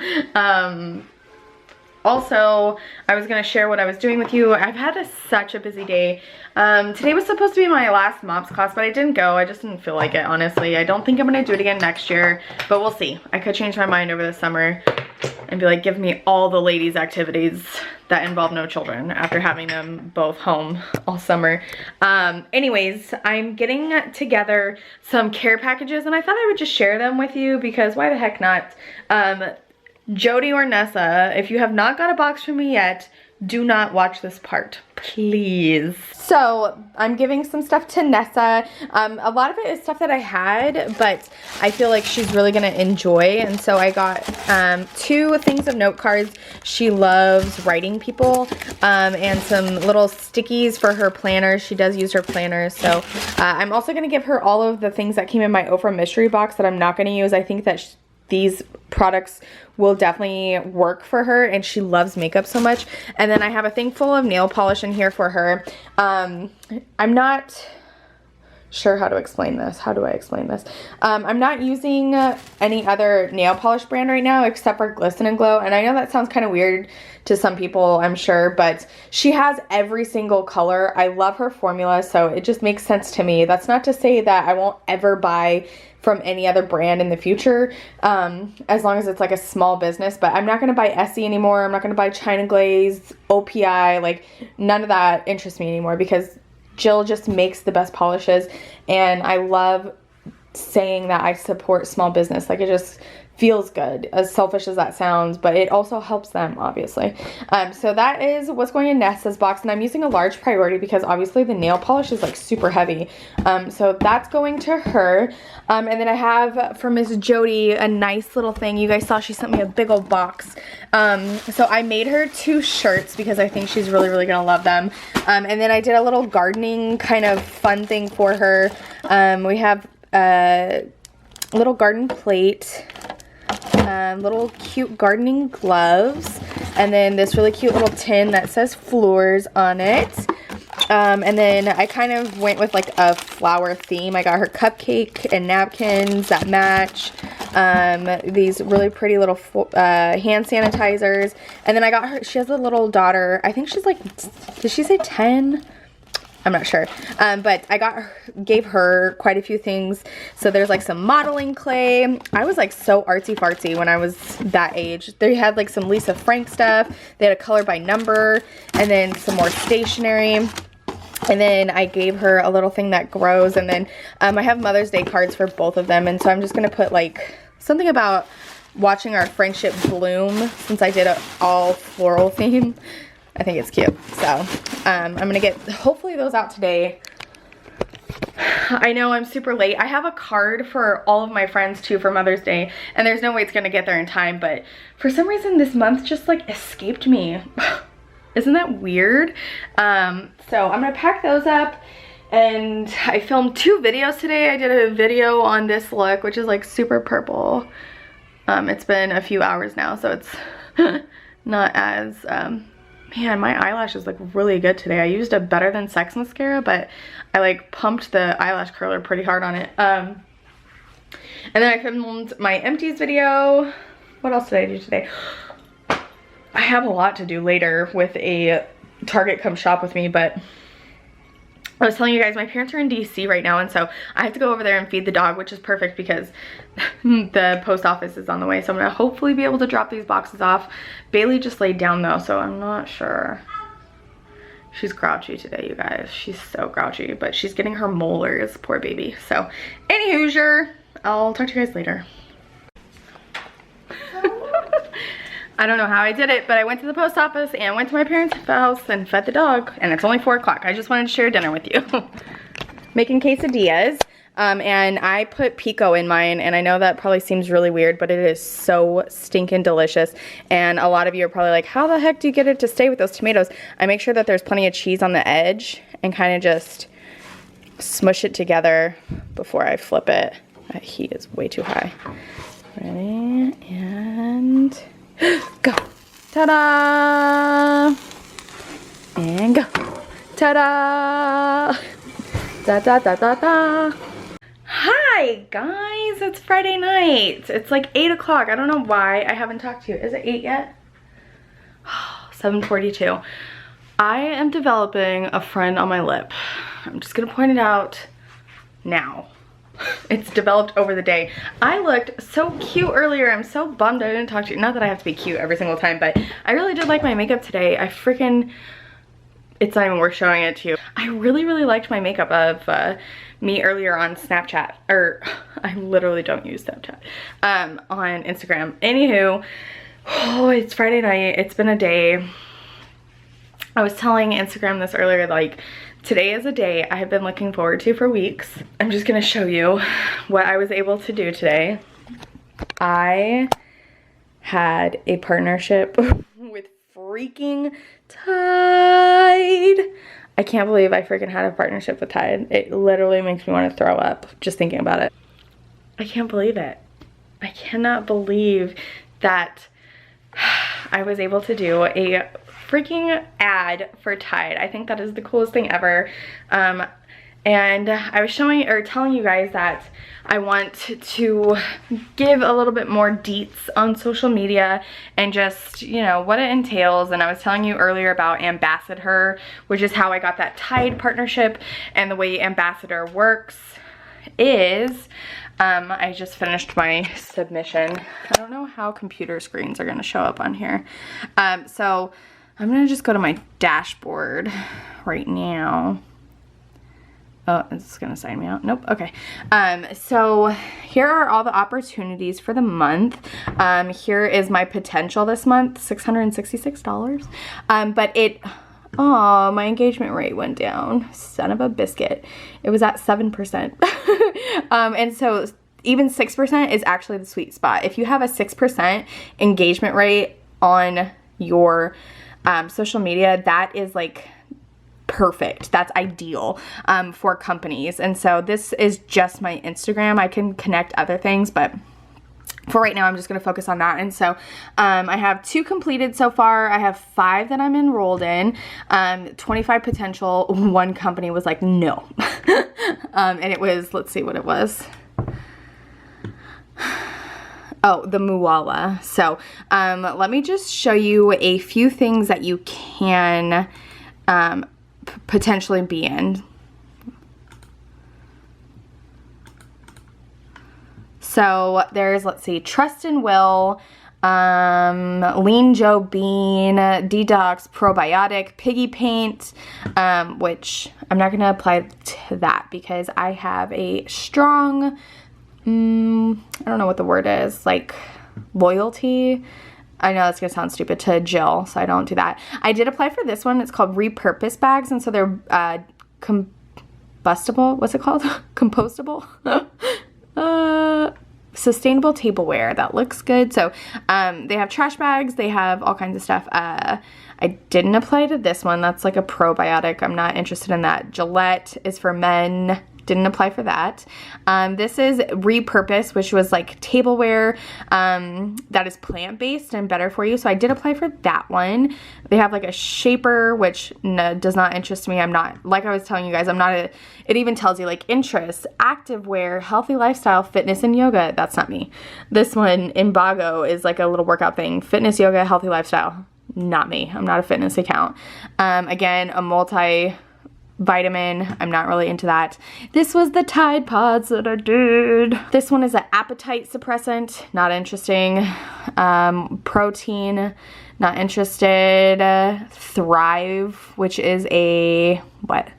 Also, I was going to share what I was doing with you. I've had such a busy day. Today was supposed to be my last MOPS class, but I didn't go. I just didn't feel like it, honestly. I don't think I'm going to do it again next year, but we'll see. I could change my mind over the summer and be like, give me all the ladies' activities that involve no children after having them both home all summer. Anyways, I'm getting together some care packages, and I thought I would just share them with you because why the heck not? Jody or Nessa, if you have not got a box from me yet, do not watch this part, please. So I'm giving some stuff to Nessa. A lot of it is stuff that I had, but I feel like she's really gonna enjoy. And so I got 2 things of note cards. She loves writing people, and some little stickies for her planner. She does use her planner. So I'm also gonna give her all of the things that came in my Oprah mystery box that I'm not gonna use. I think that these products will definitely work for her, and she loves makeup so much. And then I have a thing full of nail polish in here for her. I'm not sure how to explain this. How do I explain this? I'm not using any other nail polish brand right now except for Glisten and Glow, and I know that sounds kind of weird to some people, I'm sure, but she has every single color. I love her formula, so it just makes sense to me. That's not to say that I won't ever buy from any other brand in the future, as long as it's like a small business. But I'm not going to buy Essie anymore. I'm not going to buy China Glaze, OPI, like none of that interests me anymore because Jill just makes the best polishes, and I love saying that I support small business. Like, it just feels good, as selfish as that sounds, but it also helps them, obviously. So that is what's going in Nessa's box, and I'm using a large priority because obviously the nail polish is like super heavy. So that's going to her. And then I have for Miss Jody a nice little thing. You guys saw she sent me a big old box. So I made her 2 shirts because I think she's really, really gonna love them. And then I did a little gardening kind of fun thing for her. We have a little garden plate, little cute gardening gloves, and then this really cute little tin that says Floors on it. And then I kind of went with like a flower theme. I got her cupcake and napkins that match, these really pretty little hand sanitizers, and then I got her, she has a little daughter, I think she's like, did she say 10? I'm not sure, but I gave her quite a few things. So there's like some modeling clay. I was like so artsy fartsy when I was that age. They had like some Lisa Frank stuff. They had a color by number, and then some more stationery. And then I gave her a little thing that grows, and then I have Mother's Day cards for both of them, and so I'm just gonna put like something about watching our friendship bloom, since I did an all floral theme. I think it's cute. So I'm gonna get hopefully those out today. I know I'm super late. I have a card for all of my friends too for Mother's Day, and there's no way it's gonna get there in time, but for some reason this month just like escaped me. Isn't that weird? So I'm gonna pack those up. And I filmed 2 videos today. I did a video on this look, which is like super purple. It's been a few hours now, so it's not as, man, my eyelashes look really good today. I used a Better Than Sex mascara, but I like pumped the eyelash curler pretty hard on it. And then I filmed my empties video. What else did I do today? I have a lot to do later with a Target Come Shop With Me, but I was telling you guys, my parents are in DC right now, and so I have to go over there and feed the dog, which is perfect because the post office is on the way. So I'm gonna hopefully be able to drop these boxes off. Bailey just laid down though, so I'm not sure. She's grouchy today, you guys. She's so grouchy, but she's getting her molars, poor baby. So, anywho, I'll talk to you guys later. I don't know how I did it, but I went to the post office and went to my parents' house and fed the dog, and it's only 4 o'clock. I just wanted to share dinner with you. Making quesadillas, and I put pico in mine, and I know that probably seems really weird, but it is so stinking delicious, and a lot of you are probably like, how the heck do you get it to stay with those tomatoes? I make sure that there's plenty of cheese on the edge and kind of just smush it together before I flip it. That heat is way too high. Ready, and go. Ta-da! And go. Ta-da! Da-da-da-da-da. Hi, guys. It's Friday night. It's like 8 o'clock. I don't know why I haven't talked to you. Is it 8 yet? 7:42. I am developing a friend on my lip. I'm just going to point it out now. It's developed over the day. I looked so cute earlier. I'm so bummed I didn't talk to you. Not that I have to be cute every single time, but I really did like my makeup today. It's not even worth showing it to you. I really liked my makeup of me earlier on Snapchat. Or, I literally don't use Snapchat. On Instagram. Anywho, oh, it's Friday night. It's been a day. I was telling Instagram this earlier, like, today is a day I have been looking forward to for weeks. I'm just gonna show you what I was able to do today. I had a partnership with freaking Tide. I can't believe I freaking had a partnership with Tide. It literally makes me want to throw up just thinking about it. I can't believe it. I cannot believe that I was able to do a freaking ad for Tide. I think that is the coolest thing ever. And I was telling you guys that I want to give a little bit more deets on social media and just, you know, what it entails. And I was telling you earlier about Ambassador, which is how I got that Tide partnership. And the way Ambassador works is, I just finished my submission. I don't know how computer screens are gonna show up on here. So I'm gonna just go to my dashboard right now. Oh, it's gonna sign me out. Nope, okay. So here are all the opportunities for the month. Here is my potential this month, $666. But oh, my engagement rate went down. Son of a biscuit. It was at 7%. And so even 6% is actually the sweet spot. If you have a 6% engagement rate on your social media, that is like perfect. That's ideal for companies. And so this is just my Instagram. I can connect other things, but for right now, I'm just going to focus on that. And so I have 2 completed so far. I have 5 that I'm enrolled in, 25 potential. One company was like, no. And it was, let's see what it was. Oh, the Mooala. So let me just show you a few things that you can potentially be in. So there's, let's see, Trust and Will, Lean Joe Bean, Detox Probiotic, Piggy Paint, which I'm not going to apply to that because I have a strong, I don't know what the word is, like loyalty. I know that's going to sound stupid to Jill, so I don't do that. I did apply for this one. It's called Repurpose Bags, and so they're combustible. What's it called? Compostable? sustainable tableware. That looks good. So they have trash bags. They have all kinds of stuff. I didn't apply to this one. That's like a probiotic. I'm not interested in that. Gillette is for men. Didn't apply for that. This is Repurpose, which was like tableware that is plant-based and better for you. So I did apply for that one. They have like a shaper, which does not interest me. I'm not, like I was telling you guys, I'm not it even tells you like interests, activewear, healthy lifestyle, fitness and yoga. That's not me. This one, Imbago, is like a little workout thing. Fitness, yoga, healthy lifestyle. Not me. I'm not a fitness account. Again, a multi-vitamin. I'm not really into that. This was the Tide Pods that I did. This one is an appetite suppressant. Not interesting. Protein. Not interested. Thrive, which is a, what?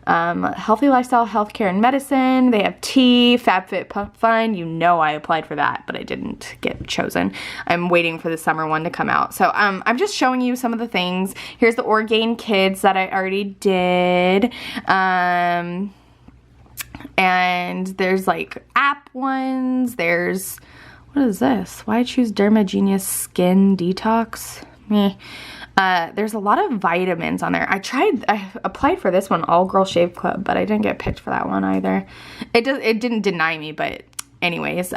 Healthy lifestyle, healthcare, and medicine. They have tea, FabFitFun. You know I applied for that, but I didn't get chosen. I'm waiting for the summer one to come out. So I'm just showing you some of the things. Here's the Orgain Kids that I already did. And there's like app ones. There's, what is this? Why choose Dermagenius Skin Detox? Meh. There's a lot of vitamins on there. I applied for this one, All Girl Shave Club, but I didn't get picked for that one either. It didn't deny me, but anyways,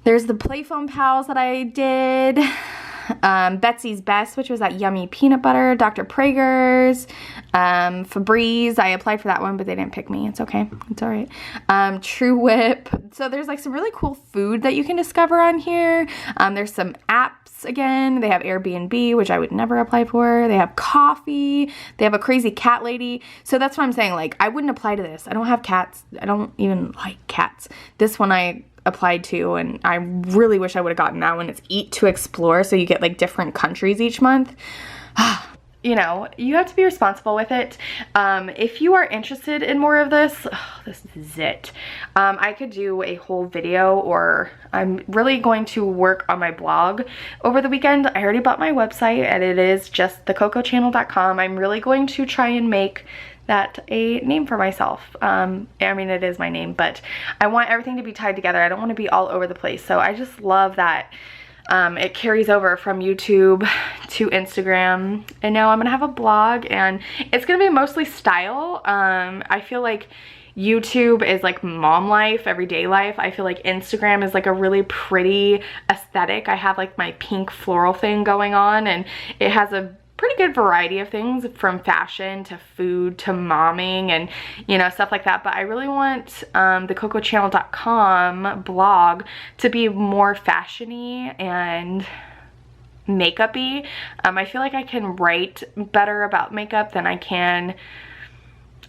there's the Play Foam Pals that I did. Betsy's Best, which was that yummy peanut butter. Dr. Prager's, Febreze. I applied for that one, but they didn't pick me. It's okay. It's all right. True Whip. So there's like some really cool food that you can discover on here. There's some apps again. They have Airbnb, which I would never apply for. They have coffee. They have a crazy cat lady. So that's what I'm saying. Like, I wouldn't apply to this. I don't have cats. I don't even like cats. This one I applied to, and I really wish I would have gotten that one. It's Eat to Explore, so you get like different countries each month. You know, you have to be responsible with it. If you are interested in more of this, this is it. I could do a whole video, or I'm really going to work on my blog over the weekend. I already bought my website, and it is just thecoccochannel.com. I'm really going to try and make that a name for myself. I mean, it is my name, but I want everything to be tied together. I don't want to be all over the place. So I just love that it carries over from YouTube to Instagram, and now I'm gonna have a blog, and it's gonna be mostly style. I feel like YouTube is like mom life, everyday life. I feel like Instagram is like a really pretty aesthetic. I have like my pink floral thing going on, and it has a pretty good variety of things, from fashion to food to momming and, you know, stuff like that. But I really want the CoccoChannel.com blog to be more fashion-y and makeup-y. I feel like I can write better about makeup than I can,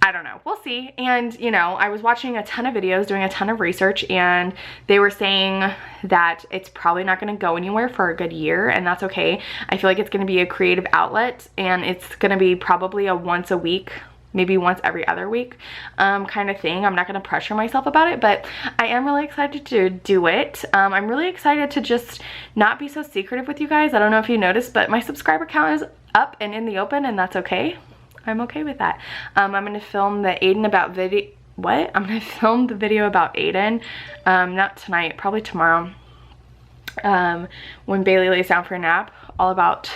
I don't know, we'll see. And, you know, I was watching a ton of videos, doing a ton of research, and they were saying that it's probably not going to go anywhere for a good year, and that's okay. I feel like it's going to be a creative outlet, and it's going to be probably a once a week, maybe once every other week kind of thing. I'm not going to pressure myself about it, but I am really excited to do it. I'm really excited to just not be so secretive with you guys. I don't know if you noticed, but my subscriber count is up and in the open, and that's okay. I'm okay with that. I'm gonna film the Aiden about video. What? I'm gonna film the video about Aiden. Not tonight, probably tomorrow. When Bailey lays down for a nap, all about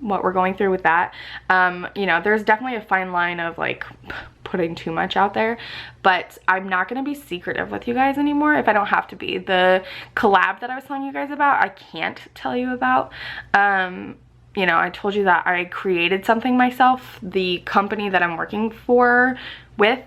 what we're going through with that. You know, there's definitely a fine line of like putting too much out there, but I'm not gonna be secretive with you guys anymore if I don't have to be. The collab that I was telling you guys about, I can't tell you about. You know, I told you that I created something myself. The company that I'm working with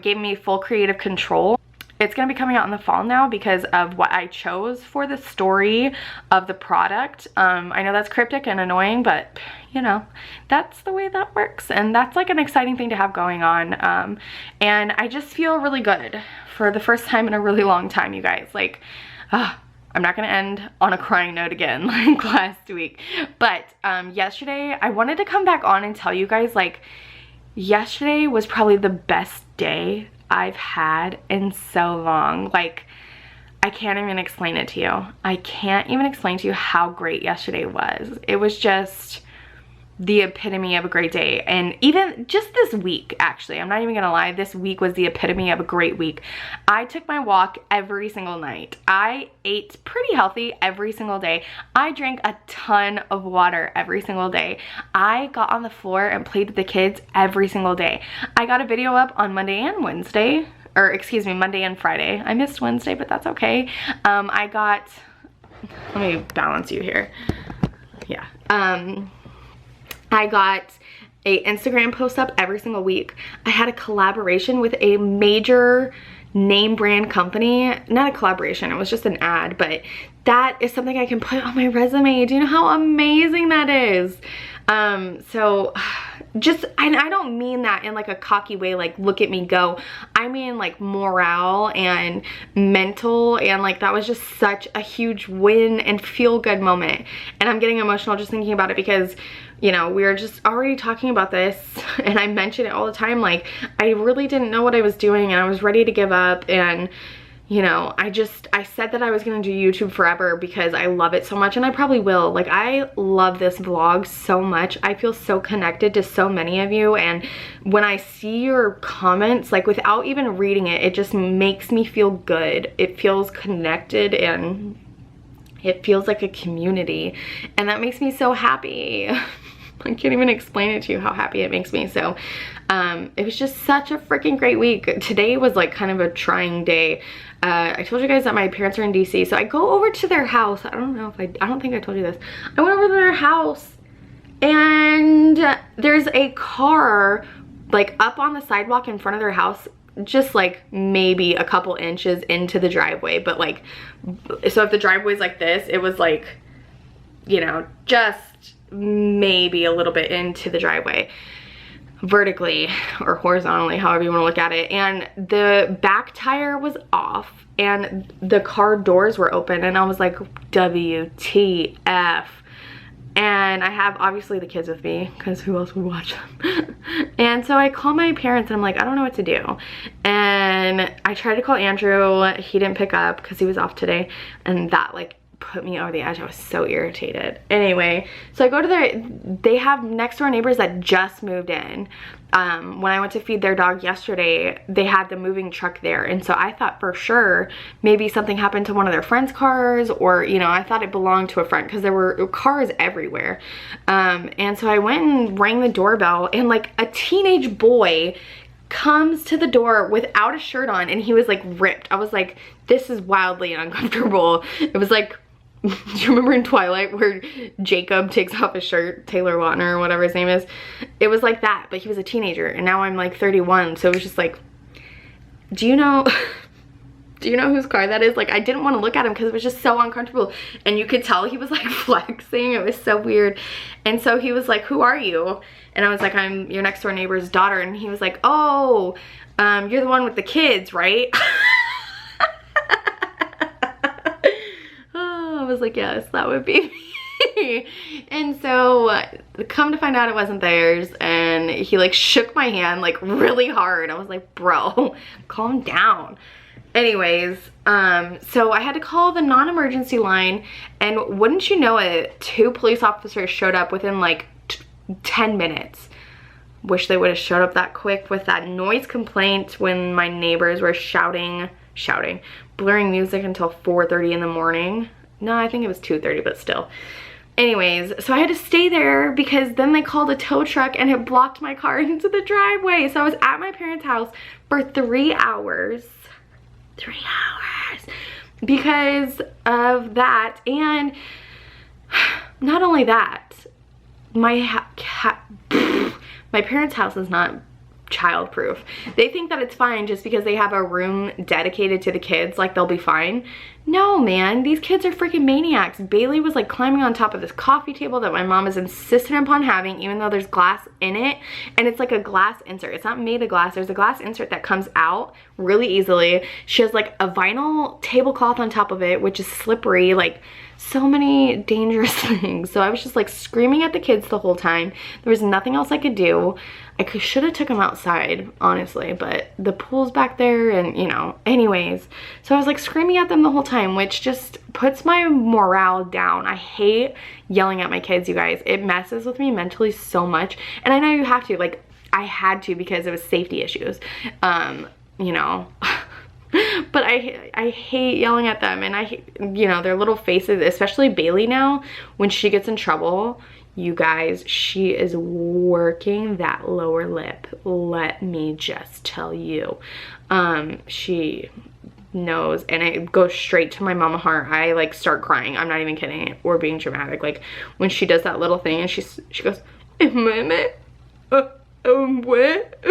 gave me full creative control. It's going to be coming out in the fall now because of what I chose for the story of the product. I know that's cryptic and annoying, but you know, that's the way that works, and that's like an exciting thing to have going on. And I just feel really good for the first time in a really long time, you guys. Like, I'm not gonna end on a crying note again like last week, but yesterday I wanted to come back on and tell you guys, like, yesterday was probably the best day I've had in so long. Like, I can't even explain it to you. I can't even explain to you how great yesterday was. It was just the epitome of a great day. And even just this week, actually, I'm not even gonna lie, this week was the epitome of a great week. I took my walk every single night. I ate pretty healthy every single day. I drank a ton of water every single day. I got on the floor and played with the kids every single day. I got a video up on Monday and Wednesday, or excuse me, Monday and Friday. I missed Wednesday, but that's okay. Let me balance you here. Yeah. I got a Instagram post up every single week. I had a collaboration with a major name brand company. Not a collaboration, it was just an ad, but that is something I can put on my resume. Do you know how amazing that is? So just, and I don't mean that in like a cocky way, like look at me go. I mean like morale and mental, and like that was just such a huge win and feel good moment. And I'm getting emotional just thinking about it because, you know, we were just already talking about this and I mention it all the time. Like I really didn't know what I was doing and I was ready to give up, and you know, I said that I was gonna do YouTube forever because I love it so much, and I probably will. Like, I love this vlog so much. I feel so connected to so many of you, and when I see your comments, like without even reading it, it just makes me feel good. It feels connected and it feels like a community, and that makes me so happy. I can't even explain it to you how happy it makes me. So it was just such a freaking great week. Today was like kind of a trying day. I told you guys that my parents are in DC, so I go over to their house. I don't think I told you this. I went over to their house and there's a car like up on the sidewalk in front of their house, just like maybe a couple inches into the driveway. But like, so if the driveway's like this, it was like, you know, just maybe a little bit into the driveway, vertically or horizontally, however you want to look at it. And the back tire was off and the car doors were open, and I was like, WTF. And I have obviously the kids with me because who else would watch them? And so I call my parents and I'm like, I don't know what to do. And I tried to call Andrew. He didn't pick up because he was off today, and that like put me over the edge. I was so irritated. Anyway, so I go to they have next door neighbors that just moved in. When I went to feed their dog yesterday, they had the moving truck there, and so I thought for sure maybe something happened to one of their friends' cars, or you know, I thought it belonged to a friend because there were cars everywhere. And so I went and rang the doorbell, and like a teenage boy comes to the door without a shirt on, and he was like ripped. I was like, this is wildly uncomfortable. It was like, do you remember in Twilight where Jacob takes off his shirt, Taylor Lautner or whatever his name is? It was like that, but he was a teenager, and now I'm like 31, so it was just like, do you know whose car that is? Like, I didn't want to look at him because it was just so uncomfortable, and you could tell he was like flexing. It was so weird. And so he was like, who are you? And I was like, I'm your next door neighbor's daughter. And he was like, oh, you're the one with the kids, right? I was like, yes, that would be me. And so come to find out it wasn't theirs, and he like shook my hand like really hard. I was like, bro, calm down. Anyways, so I had to call the non-emergency line, and wouldn't you know it, 2 police officers showed up within like 10 minutes. Wish they would have showed up that quick with that noise complaint when my neighbors were shouting, blaring music until 4:30 in the morning. No, I think it was 2:30, but still. Anyways, so I had to stay there because then they called a tow truck and it blocked my car into the driveway. So I was at my parents' house for 3 hours. 3 hours. Because of that. And not only that, my parents' house is not childproof. They think that it's fine just because they have a room dedicated to the kids, like they'll be fine. No, man, these kids are freaking maniacs. Bailey was like climbing on top of this coffee table that my mom is insistent upon having, even though there's glass in it, and it's like a glass insert. It's not made of glass. There's a glass insert that comes out really easily. She has like a vinyl tablecloth on top of it, which is slippery. Like, so many dangerous things. So I was just like screaming at the kids the whole time. There was nothing else I could do. I should have took them outside, honestly, but the pool's back there and, you know, anyways. So I was like screaming at them the whole time, which just puts my morale down. I hate yelling at my kids, you guys. It messes with me mentally so much. And I know you have to, like, I had to because it was safety issues, you know. But I hate yelling at them, and I hate, you know, their little faces, especially Bailey now, when she gets in trouble. You guys, she is working that lower lip. Let me just tell you. She knows, and it goes straight to my mama heart. I like start crying. I'm not even kidding or being dramatic. Like when she does that little thing and she goes, what?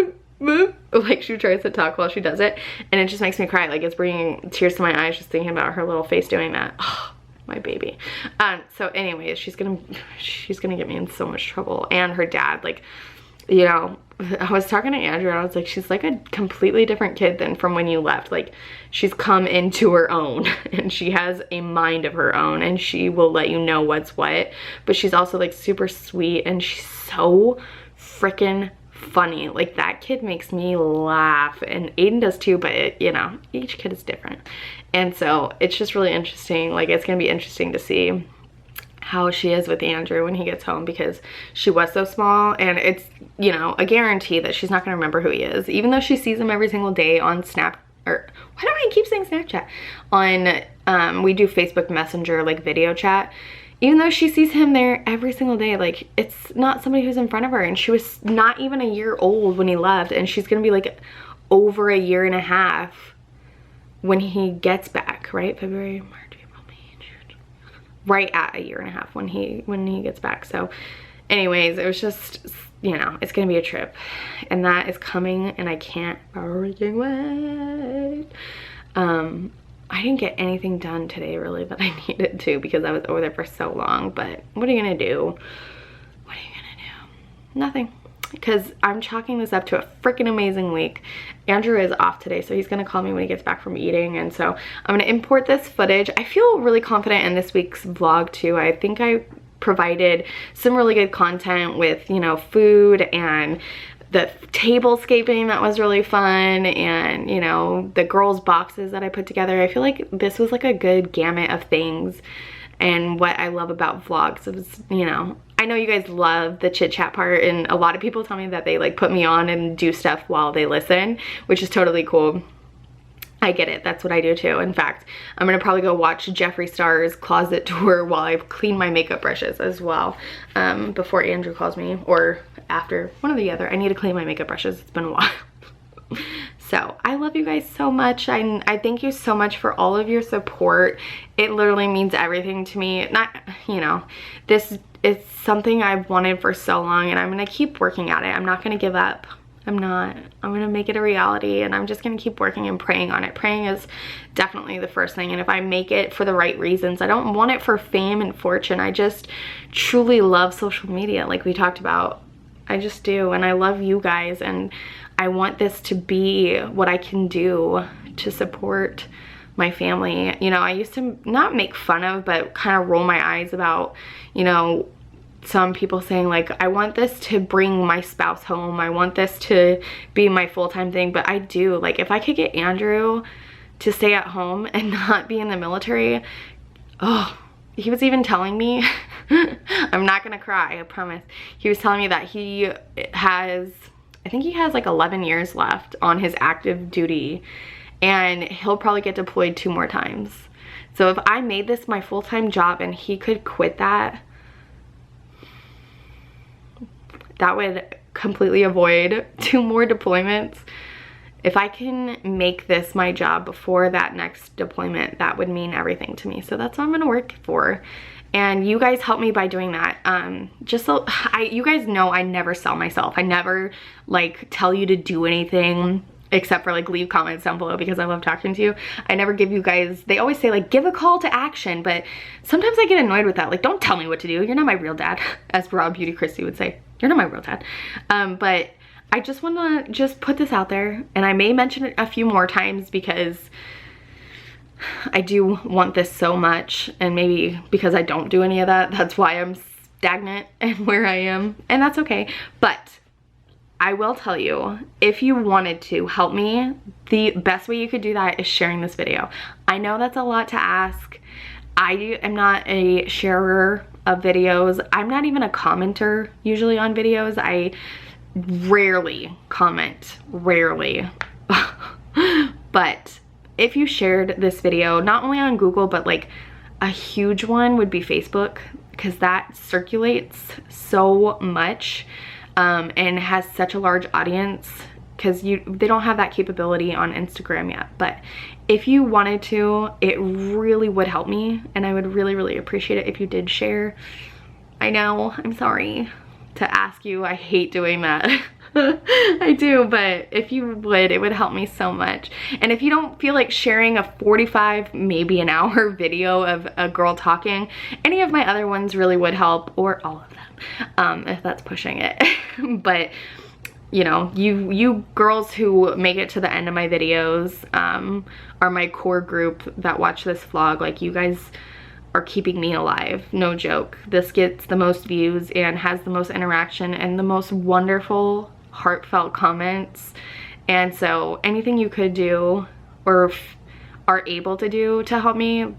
Like she tries to talk while she does it, and it just makes me cry. Like it's bringing tears to my eyes just thinking about her little face doing that. Oh, my baby. So anyways, she's gonna get me in so much trouble. And her dad, like, you know, I was talking to Andrew and I was like, she's like a completely different kid than from when you left. Like she's come into her own and she has a mind of her own, and she will let you know what's what. But she's also like super sweet, and she's so freaking funny. Like that kid makes me laugh, and Aiden does too, but it, you know, each kid is different. And so it's just really interesting. Like it's gonna be interesting to see how she is with Andrew when he gets home, because she was so small, and it's, you know, a guarantee that she's not gonna remember who he is, even though she sees him every single day on Snap, or why do I keep saying Snapchat? On we do Facebook Messenger, like video chat. Even though she sees him there every single day, like it's not somebody who's in front of her. And she was not even a year old when he left, and she's gonna be like over a year and a half when he gets back, right? February, March, April, May, June. Right at a year and a half when he gets back. So anyways, it was just, you know, it's gonna be a trip, and that is coming, and I can't freaking wait. I didn't get anything done today really that I needed to, because I was over there for so long. But what are you gonna do? What are you gonna do? Nothing. Because I'm chalking this up to a freaking amazing week. Andrew is off today, so he's gonna call me when he gets back from eating, and so I'm gonna import this footage. I feel really confident in this week's vlog too. I think I provided some really good content with, you know, food and the tablescaping that was really fun, and, you know, the girls' boxes that I put together. I feel like this was like a good gamut of things. And what I love about vlogs is, you know, I know you guys love the chit chat part, and a lot of people tell me that they like put me on and do stuff while they listen, which is totally cool. I get it. That's what I do too. In fact, I'm gonna probably go watch Jeffree Star's closet tour while I clean my makeup brushes as well, before Andrew calls me, or after, one or the other. I need to clean my makeup brushes. It's been a while. So I love you guys so much. I thank you so much for all of your support. It literally means everything to me. Not, you know, this is something I've wanted for so long, and I'm gonna keep working at it. I'm not gonna give up. I'm gonna make it a reality, and I'm just gonna keep working and praying on it. Praying is definitely the first thing, and if I make it for the right reasons, I don't want it for fame and fortune. I just truly love social media, like we talked about. I just do, and I love you guys, and I want this to be what I can do to support my family. You know, I used to not make fun of, but kind of roll my eyes about, you know, some people saying like, I want this to bring my spouse home. I want this to be my full-time thing. But I do, like, if I could get Andrew to stay at home and not be in the military, oh, he was even telling me, I'm not gonna cry, I promise. He was telling me that he has, I think he has like 11 years left on his active duty, and he'll probably get deployed 2 more times. So if I made this my full-time job and he could quit that, that would completely avoid 2 more deployments. If I can make this my job before that next deployment, that would mean everything to me. So that's what I'm gonna work for. And you guys help me by doing that. Just so you guys know, I never sell myself. I never like tell you to do anything except for like leave comments down below, because I love talking to you. I never give you guys, they always say like give a call to action, but sometimes I get annoyed with that. Like, don't tell me what to do. You're not my real dad, as Raw Beauty Christy would say. You're not my real dad. But I just want to just put this out there, and I may mention it a few more times because I do want this so much, and maybe because I don't do any of that, that's why I'm stagnant and where I am, and that's okay. But I will tell you, if you wanted to help me, the best way you could do that is sharing this video. I know that's a lot to ask. I am not a sharer of videos. I'm not even a commenter usually on videos. I rarely comment, rarely. But if you shared this video, not only on Google, but like a huge one would be Facebook, because that circulates so much and has such a large audience, because they don't have that capability on Instagram yet. But if you wanted to, it really would help me, and I would really, really appreciate it if you did share. I know, I'm sorry to ask you, I hate doing that. I do, but if you would, it would help me so much. And if you don't feel like sharing a 45, maybe an hour video of a girl talking, any of my other ones really would help, or all of them, if that's pushing it. But you know, you girls who make it to the end of my videos are my core group that watch this vlog. Like, you guys are keeping me alive, no joke. This gets the most views and has the most interaction and the most wonderful, heartfelt comments. And so anything you could do or are able to do to help me,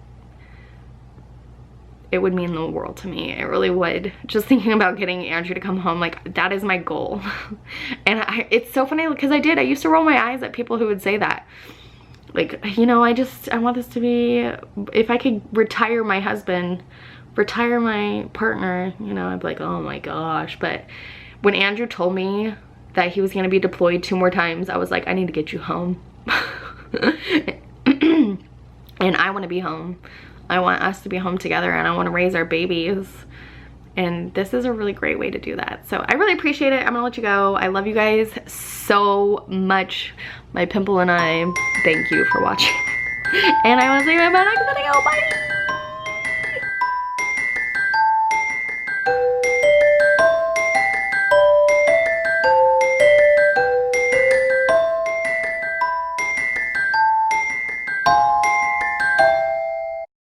it would mean the world to me. It really would. Just thinking about getting Andrew to come home, like, that is my goal. And it's so funny because I used to roll my eyes at people who would say that. Like, you know, I want this to be, if I could retire my husband, retire my partner, you know, I'd be like, oh my gosh. But when Andrew told me that he was going to be deployed 2 more times, I was like, I need to get you home. And I want to be home. I want us to be home together, and I want to raise our babies. And this is a really great way to do that. So I really appreciate it. I'm gonna let you go. I love you guys so much. My pimple and I, thank you for watching. And I will see you in my next video. Bye.